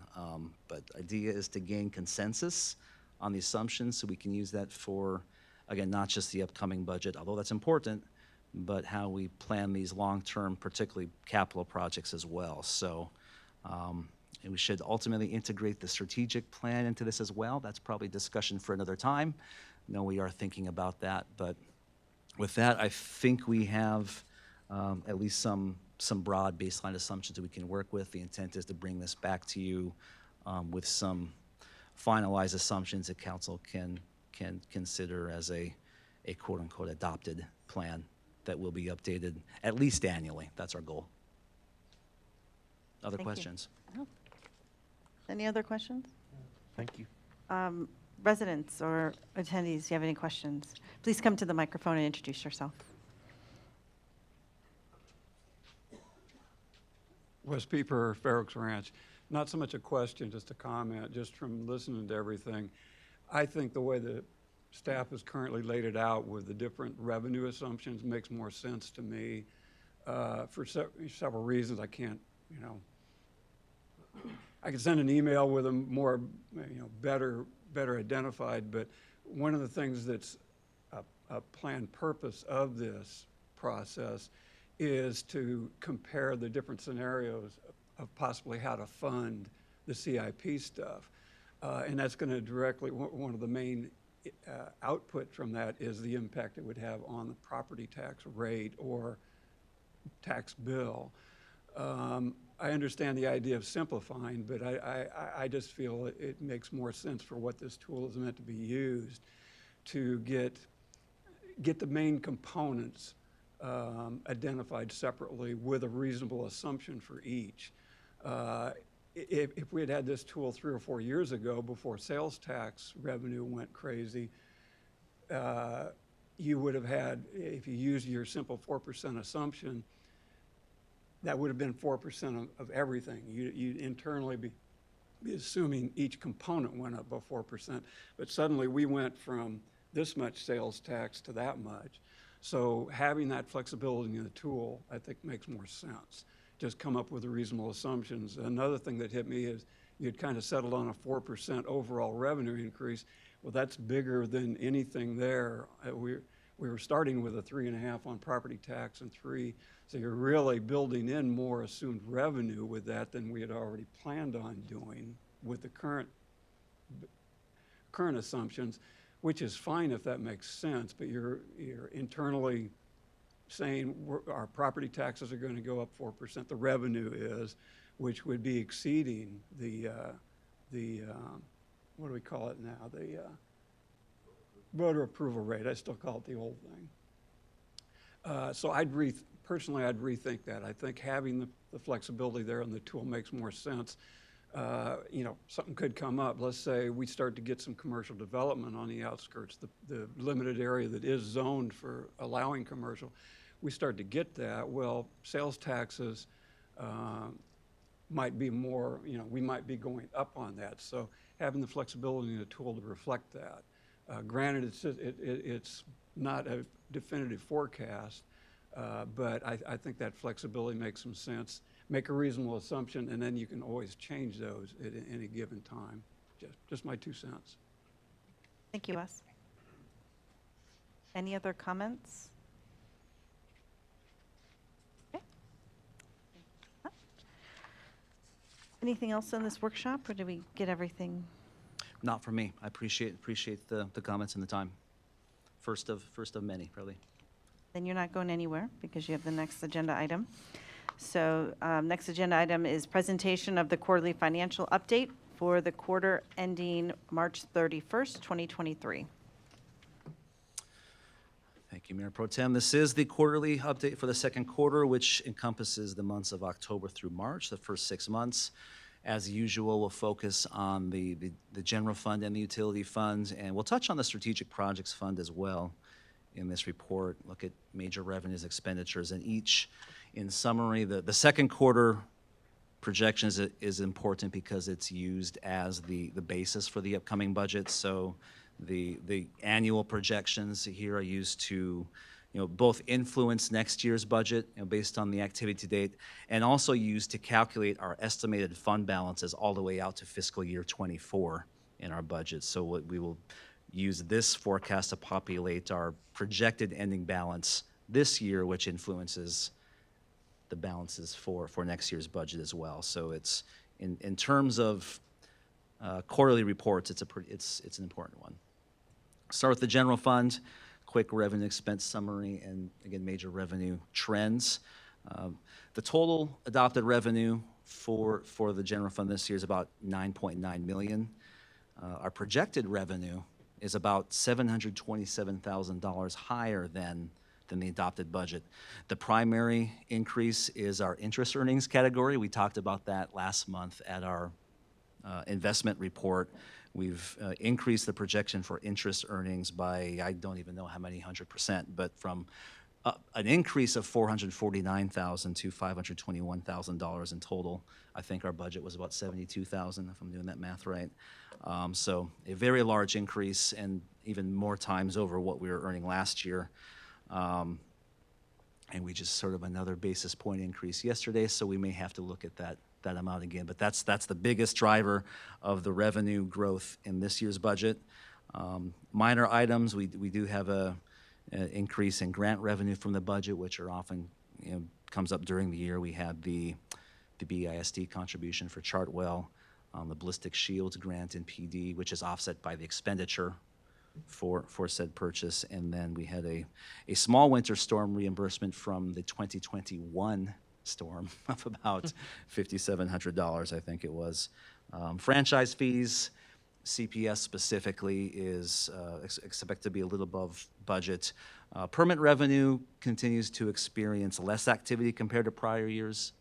But the idea is to gain consensus on the assumptions so we can use that for, again, not just the upcoming budget, although that's important, but how we plan these long-term, particularly capital projects as well. So and we should ultimately integrate the strategic plan into this as well. That's probably discussion for another time. No, we are thinking about that, but with that, I think we have at least some broad baseline assumptions that we can work with. The intent is to bring this back to you with some finalized assumptions that council can consider as a quote-unquote adopted plan that will be updated at least annually. That's our goal. Other Thank you. questions? Any other questions? Thank you. Residents or attendees, do you have any questions? Please come to the microphone and introduce yourself. West Peeper, Fair Oaks Ranch. Not so much a question, just a comment, just from listening to everything. I think the way the staff has currently laid it out with the different revenue assumptions makes more sense to me for several reasons. I can't, I can send an email with them more, better identified, but one of the things that's a planned purpose of this process is to compare the different scenarios of possibly how to fund the CIP stuff. And that's going to directly, one of the main output from that is the impact it would have on the property tax rate or tax bill. I understand the idea of simplifying, but I just feel it makes more sense for what this tool is meant to be used to get the main components identified separately with a reasonable assumption for each. If we had this tool 3 or 4 years ago before sales tax revenue went crazy, you would have had, if you used your simple 4% assumption, that would have been 4% of everything. You'd internally be assuming each component went up by 4%. But suddenly we went from this much sales tax to that much. So having that flexibility in the tool, I think, makes more sense. Just come up with reasonable assumptions. Another thing that hit me is you'd kind of settled on a 4% overall revenue increase. Well, that's bigger than anything there. We were starting with a 3.5 on property tax and 3. So you're really building in more assumed revenue with that than we had already planned on doing with the current assumptions, which is fine if that makes sense, but you're internally saying our property taxes are going to go up 4%, the revenue is, which would be exceeding the what do we call it now? The voter approval rate. I still call it the old thing. So personally, I'd rethink that. I think having the flexibility there in the tool makes more sense. Something could come up. Let's say we start to get some commercial development on the outskirts, the limited area that is zoned for allowing commercial. We start to get that. Well, sales taxes might be more, we might be going up on that. So having the flexibility in the tool to reflect that. Granted, it's not a definitive forecast, but I think that flexibility makes some sense. Make a reasonable assumption, and then you can always change those at any given time. Just my 2 cents. Thank you, Wes. Any other comments? Okay. Anything else in this workshop, or did we get everything? Not for me. I appreciate the comments and the time. First of many, probably. Then you're not going anywhere because you have the next agenda item. So next agenda item is presentation of the quarterly financial update for the quarter ending March 31st, 2023. Thank you, Mayor Pro Tem. This is the quarterly update for the second quarter, which encompasses the months of October through March, the first 6 months. As usual, we'll focus on the general fund and the utility funds, and we'll touch on the strategic projects fund as well in this report, look at major revenues, expenditures, and each. In summary, the second quarter projections is important because it's used as the basis for the upcoming budget. So the annual projections here are used to both influence next year's budget based on the activity to date, and also used to calculate our estimated fund balances all the way out to fiscal year 24 in our budget. So we will use this forecast to populate our projected ending balance this year, which influences the balances for next year's budget as well. So it's in terms of quarterly reports, it's an important one. Start with the general fund, quick revenue expense summary, and again, major revenue trends. The total adopted revenue for the general fund this year is about $9.9 million. Our projected revenue is about $727,000 higher than the adopted budget. The primary increase is our interest earnings category. We talked about that last month at our investment report. We've increased the projection for interest earnings by, I don't even know how many 100%, but from an increase of $449,000 to $521,000 in total. I think our budget was about $72,000, if I'm doing that math right. So a very large increase, and even more times over what we were earning last year. And we just sort of another basis point increase yesterday, so we may have to look at that amount again. But that's the biggest driver of the revenue growth in this year's budget. Minor items, we do have an increase in grant revenue from the budget, which are often, comes up during the year. We had the BISD contribution for Chartwell, the Ballistic Shields grant in PD, which is offset by the expenditure for said purchase. And then we had a small winter storm reimbursement from the 2021 storm of about $5,700, I think it was. Franchise fees, CPS specifically, is expected to be a little above budget. Permit revenue continues to experience less activity compared to prior years.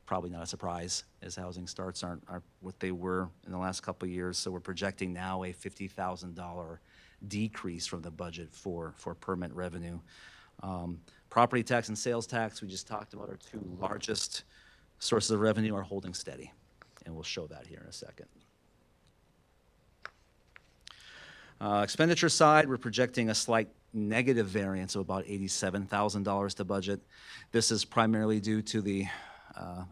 Probably not a surprise, as housing starts aren't what they were in the last couple of years. So we're projecting now a $50,000 decrease from the budget for permit revenue. Property tax and sales tax, we just talked about, our two largest sources of revenue are holding steady, and we'll show that here in a second. Expenditure side, we're projecting a slight negative variance of about $87,000 to budget. This is primarily due to the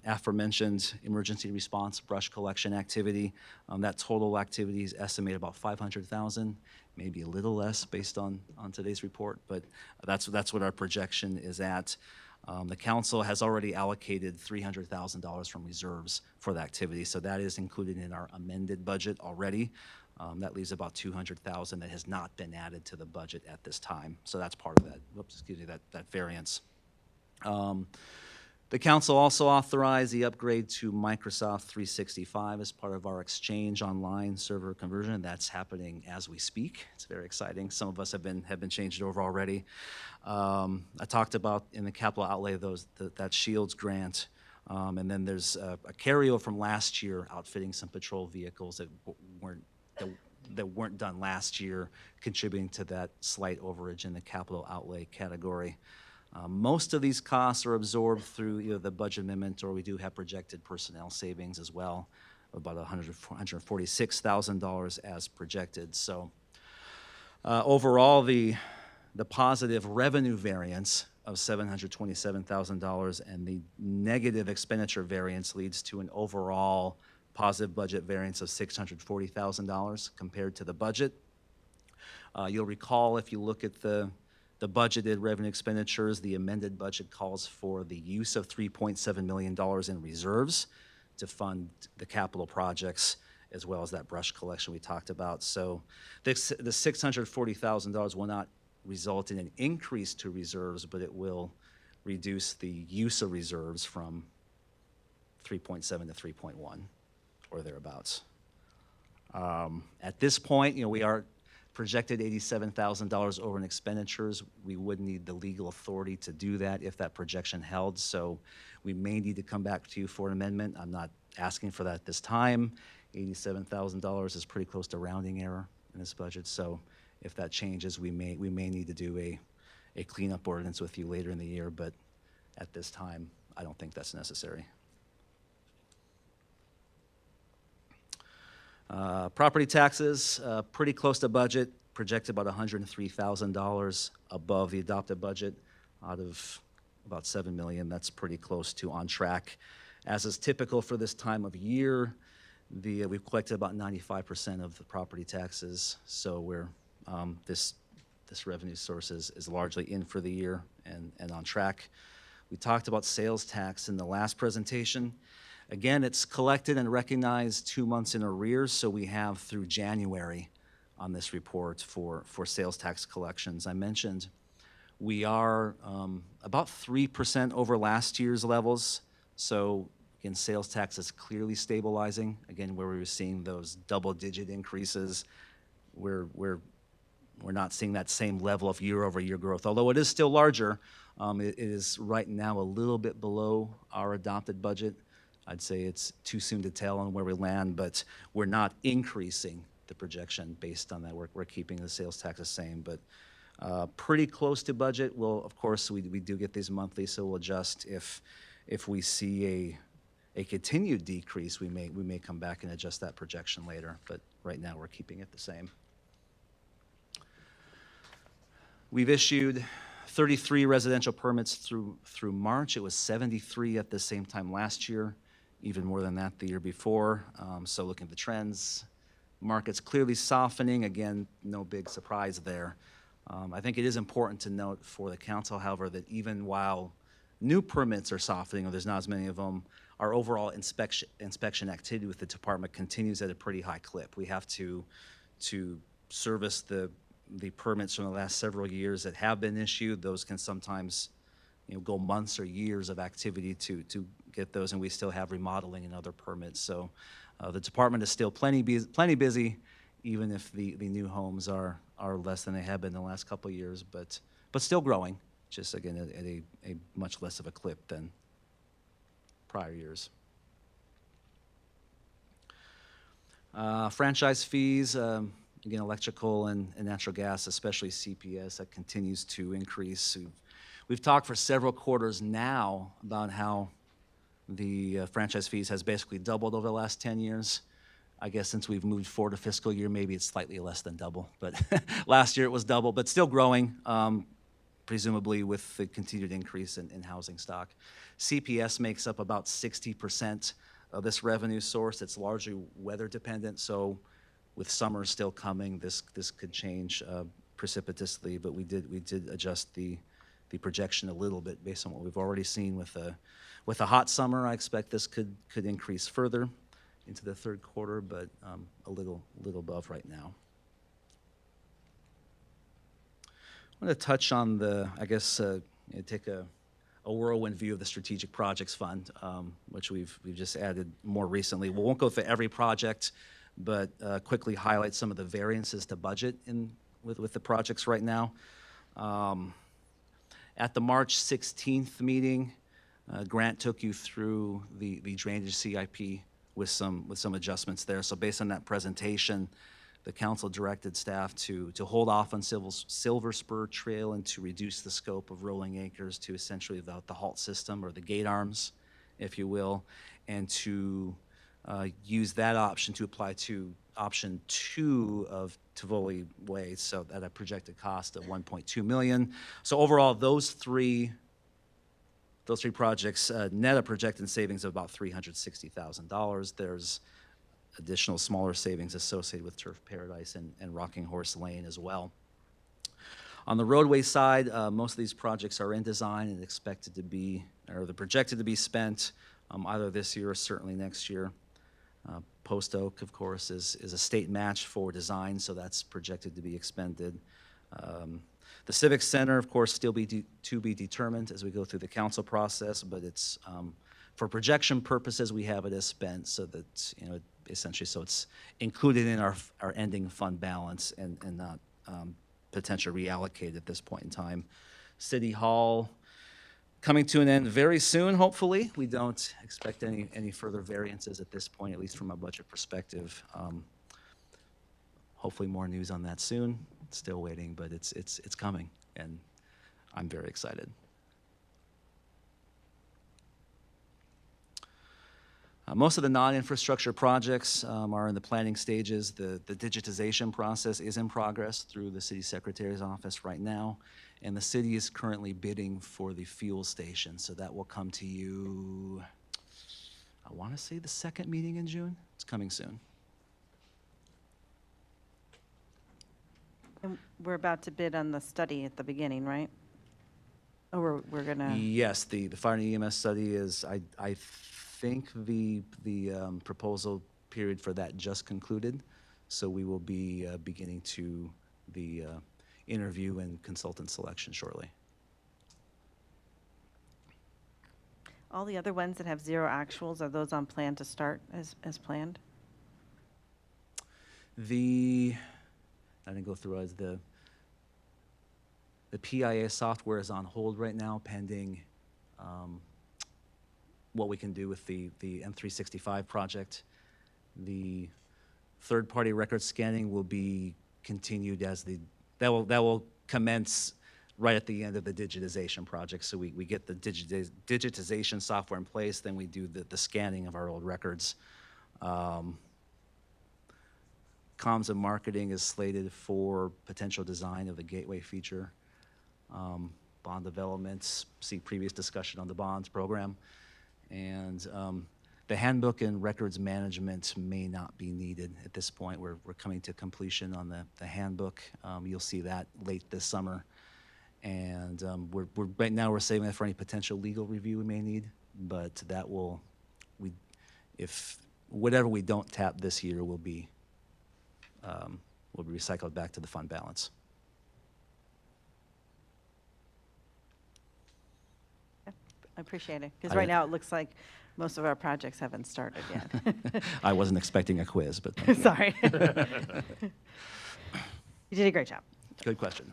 aforementioned emergency response brush collection activity. That total activity is estimated about $500,000, maybe a little less based on today's report, but that's what our projection is at. The council has already allocated $300,000 from reserves for the activity, so that is included in our amended budget already. That leaves about $200,000 that has not been added to the budget at this time. So that's part of that, that variance. The council also authorized the upgrade to Microsoft 365 as part of our Exchange Online server conversion. That's happening as we speak. It's very exciting. Some of us have been changed over already. I talked about in the capital outlay that Shields grant, and then there's a carryover from last year outfitting some patrol vehicles that weren't done last year, contributing to that slight overage in the capital outlay category. Most of these costs are absorbed through either the budget amendment, or we do have projected personnel savings as well, about $146,000 as projected. So overall, the positive revenue variance of $727,000 and the negative expenditure variance leads to an overall positive budget variance of $640,000 compared to the budget. You'll recall, if you look at the budgeted revenue expenditures, the amended budget calls for the use of $3.7 million in reserves to fund the capital projects, as well as that brush collection we talked about. So the $640,000 will not result in an increase to reserves, but it will reduce the use of reserves from 3.7 to 3.1 or thereabouts. At this point, we are projected $87,000 over in expenditures. We would need the legal authority to do that if that projection held. So we may need to come back to you for an amendment. I'm not asking for that at this time. $87,000 is pretty close to rounding error in this budget. So if that changes, we may need to do a cleanup ordinance with you later in the year. But at this time, I don't think that's necessary. Property taxes, pretty close to budget, projected about $103,000 above the adopted budget out of about $7 million. That's pretty close to on track. As is typical for this time of year, we've collected about 95% of the property taxes, so this revenue source is largely in for the year and on track. We talked about sales tax in the last presentation. Again, it's collected and recognized 2 months in arrears, so we have through January on this report for sales tax collections. I mentioned we are about 3% over last year's levels, so again, sales tax is clearly stabilizing. Again, where we were seeing those double-digit increases, we're not seeing that same level of year-over-year growth. Although it is still larger, it is right now a little bit below our adopted budget. I'd say it's too soon to tell on where we land, but we're not increasing the projection based on that. We're keeping the sales tax the same, but Pretty close to budget. Well, of course, we do get these monthly, so we'll adjust if we see a continued decrease, we may come back and adjust that projection later, but right now we're keeping it the same. We've issued 33 residential permits through March. It was 73 at the same time last year, even more than that the year before. So looking at the trends, market's clearly softening. Again, no big surprise there. I think it is important to note for the council, however, that even while new permits are softening, or there's not as many of them, our overall inspection activity with the department continues at a pretty high clip. We have to service the permits from the last several years that have been issued. Those can sometimes, go months or years of activity to get those, and we still have remodeling and other permits. So the department is still plenty busy, even if the new homes are less than they have been the last couple of years, but still growing, just again at a much less of a clip than prior years. Franchise fees, again, electrical and natural gas, especially CPS, that continues to increase. We've talked for several quarters now about how the franchise fees has basically doubled over the last 10 years. I guess since we've moved forward to fiscal year, maybe it's slightly less than double, but last year it was double, but still growing, presumably with the continued increase in housing stock. CPS makes up about 60% of this revenue source. It's largely weather dependent, so with summer still coming, this could change precipitously, but we did adjust the projection a little bit based on what we've already seen with a hot summer. I expect this could increase further into the third quarter, but a little above right now. I want to touch on take a whirlwind view of the Strategic Projects Fund, which we've just added more recently. We won't go through every project, but quickly highlight some of the variances to budget with the projects right now. At the March 16th meeting, Grant took you through the drainage CIP with some adjustments there. So based on that presentation, the council directed staff to hold off on Silver Spur Trail and to reduce the scope of Rolling Acres to essentially the halt system or the gate arms, if you will, and to use that option to apply to option 2 of Tivoli Way, so at a projected cost of $1.2 million. So overall, those three projects net a projected savings of about $360,000. There's additional smaller savings associated with Turf Paradise and Rocking Horse Lane as well. On the roadway side, most of these projects are in design and expected to be, or they're projected to be spent either this year or certainly next year. Post Oak, of course, is a state match for design, so that's projected to be expended. The Civic Center, of course, still to be determined as we go through the council process, but it's for projection purposes, we have it as spent, so that essentially, so it's included in our ending fund balance and not potentially reallocated at this point in time. City Hall coming to an end very soon, hopefully. We don't expect any further variances at this point, at least from a budget perspective. Hopefully more news on that soon. Still waiting, but it's coming, and I'm very excited. Most of the non-infrastructure projects are in the planning stages. The digitization process is in progress through the city secretary's office right now, and the city is currently bidding for the fuel station, so that will come to you, I want to say the second meeting in June. It's coming soon. And we're about to bid on the study at the beginning, right? Or we're gonna, Yes, the fire and EMS study is, I think the proposal period for that just concluded, so we will be beginning to the interview and consultant selection shortly. all the other ones that have 0 actuals, are those on plan to start as planned? I didn't go through as the PIA software is on hold right now pending what we can do with the M365 project. The third-party record scanning will be continued as that will commence right at the end of the digitization project. So we get the digitization software in place, then we do the scanning of our old records. Comms and marketing is slated for potential design of the gateway feature. Bond developments, see previous discussion on the bonds program. And the handbook and records management may not be needed at this point. We're coming to completion on the handbook. You'll see that late this summer. And right now we're saving that for any potential legal review we may need, but that will, if whatever we don't tap this year will be recycled back to the fund balance. I appreciate it, because right now it looks like most of our projects haven't started yet. I wasn't expecting a quiz, but thank you. Sorry. You did a great job. Good question.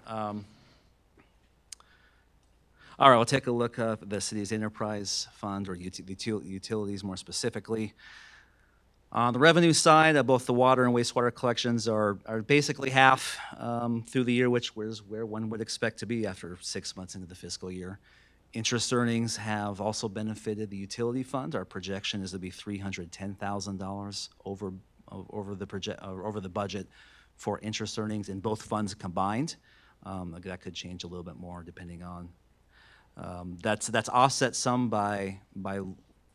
All right, we'll take a look at the city's enterprise fund, or utilities more specifically. On the revenue side, both the water and wastewater collections are basically half through the year, which is where one would expect to be after 6 months into the fiscal year. Interest earnings have also benefited the utility fund. Our projection is to be $310,000 over the budget for interest earnings in both funds combined. That could change a little bit more depending on. That's offset some by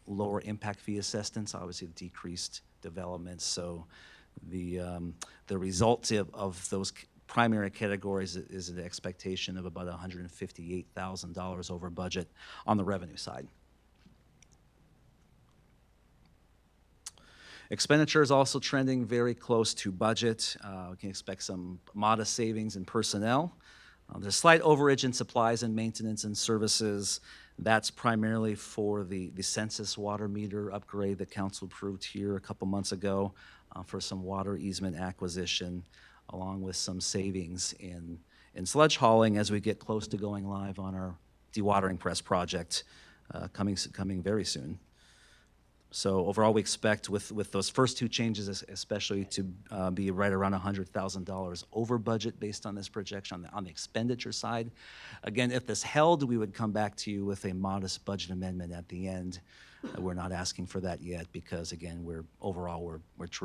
lower impact fee assessments, obviously decreased developments. So the result of those primary categories is an expectation of about $158,000 over budget on the revenue side. Expenditure is also trending very close to budget. We can expect some modest savings in personnel. There's slight overage in supplies and maintenance and services. That's primarily for the census water meter upgrade that council approved here a couple months ago for some water easement acquisition, along with some savings in sludge hauling as we get close to going live on our dewatering press project coming very soon. So overall, we expect with those first two changes especially to be right around $100,000 over budget based on this projection on the expenditure side. Again, if this held, we would come back to you with a modest budget amendment at the end. We're not asking for that yet because, again, we're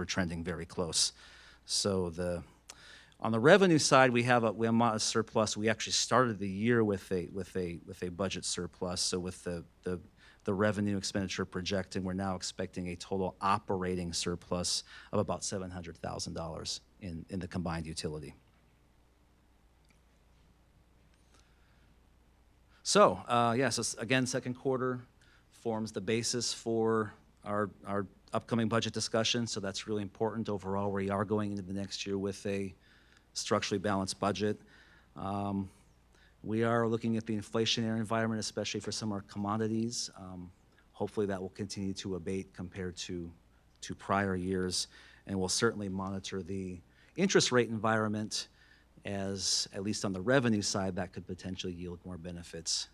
trending very close. So on the revenue side, we have a modest surplus. We actually started the year with a budget surplus. So with the revenue expenditure projecting, we're now expecting a total operating surplus of about $700,000 in the combined utility. So, so again, second quarter forms the basis for our upcoming budget discussion, so that's really important. Overall, we are going into the next year with a structurally balanced budget. We are looking at the inflationary environment, especially for some of our commodities. Hopefully that will continue to abate compared to prior years, and we'll certainly monitor the interest rate environment as, at least on the revenue side, that could potentially yield more benefits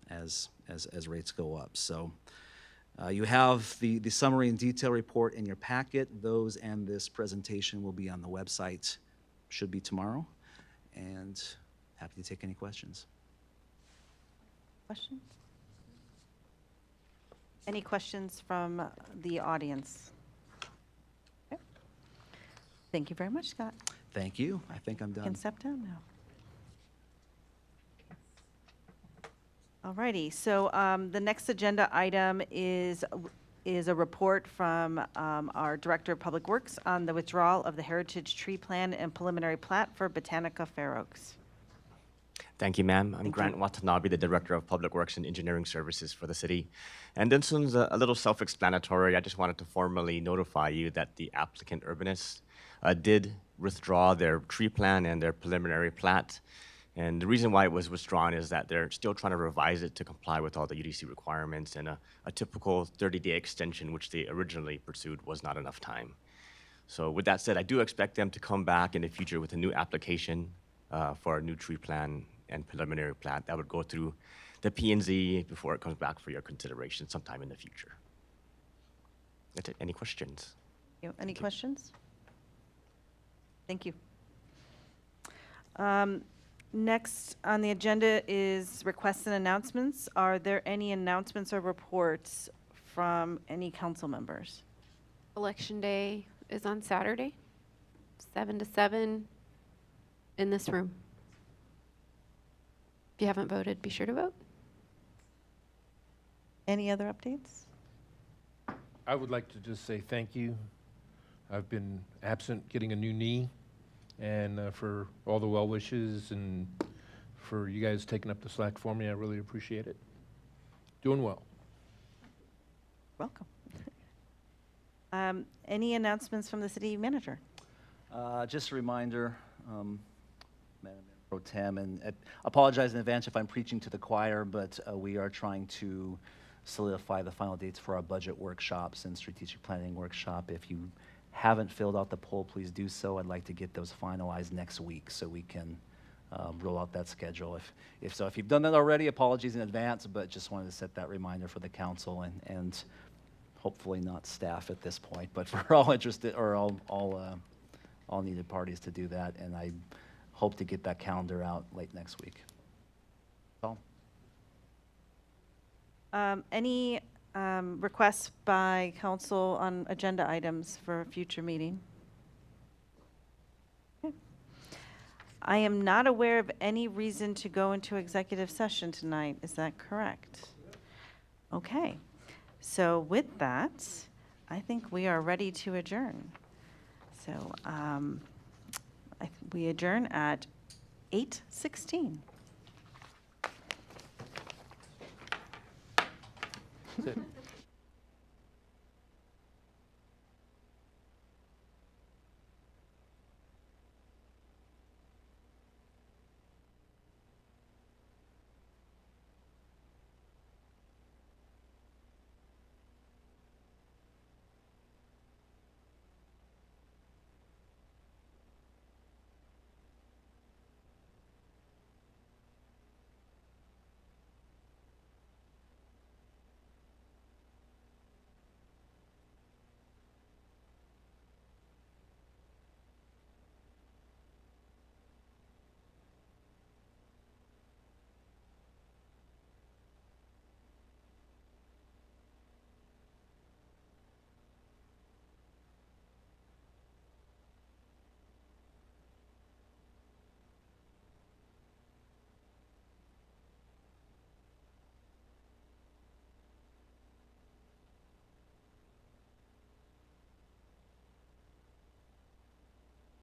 as rates go up. So you have the summary and detail report in your packet. Those and this presentation will be on the website, should be tomorrow, and happy to take any questions. Questions? Any questions from the audience? Okay. Thank you very much, Scott. Thank you. I think I'm done. Can step down now. All righty, so the next agenda item is a report from our Director of Public Works on the withdrawal of the Heritage Tree Plan and preliminary plat for Botanica Fair Oaks. Thank you, ma'am. I'm Grant Watanabe, the Director of Public Works and Engineering Services for the city. And this one's a little self-explanatory. I just wanted to formally notify you that the applicant Urbanist did withdraw their tree plan and their preliminary plat. And the reason why it was withdrawn is that they're still trying to revise it to comply with all the UDC requirements, and a typical 30-day extension, which they originally pursued, was not enough time. So with that said, I do expect them to come back in the future with a new application for a new tree plan and preliminary plat that would go through the P&Z before it comes back for your consideration sometime in the future. That's it. Any questions? Any questions? Thank you. Next on the agenda is requests and announcements. Are there any announcements or reports from any council members? Election Day is on Saturday, 7 to 7 in this room. If you haven't voted, be sure to vote. Any other updates? I would like to just say thank you. I've been absent getting a new knee, and for all the well wishes and for you guys taking up the slack for me, I really appreciate it. Doing well. Welcome. Any announcements from the city manager? Just a reminder, Madam Mayor Pro Tem, and apologize in advance if I'm preaching to the choir, but we are trying to solidify the final dates for our budget workshops and strategic planning workshop. If you haven't filled out the poll, please do so. I'd like to get those finalized next week so we can roll out that schedule. If you've done that already, apologies in advance, but just wanted to set that reminder for the council and hopefully not staff at this point, but for all interested or all needed parties to do that. And I hope to get that calendar out late next week. All. Any requests by council on agenda items for a future meeting? Okay. I am not aware of any reason to go into executive session tonight. Is that correct? Okay. So with that, I think we are ready to adjourn. So we adjourn at 8:16. That's it.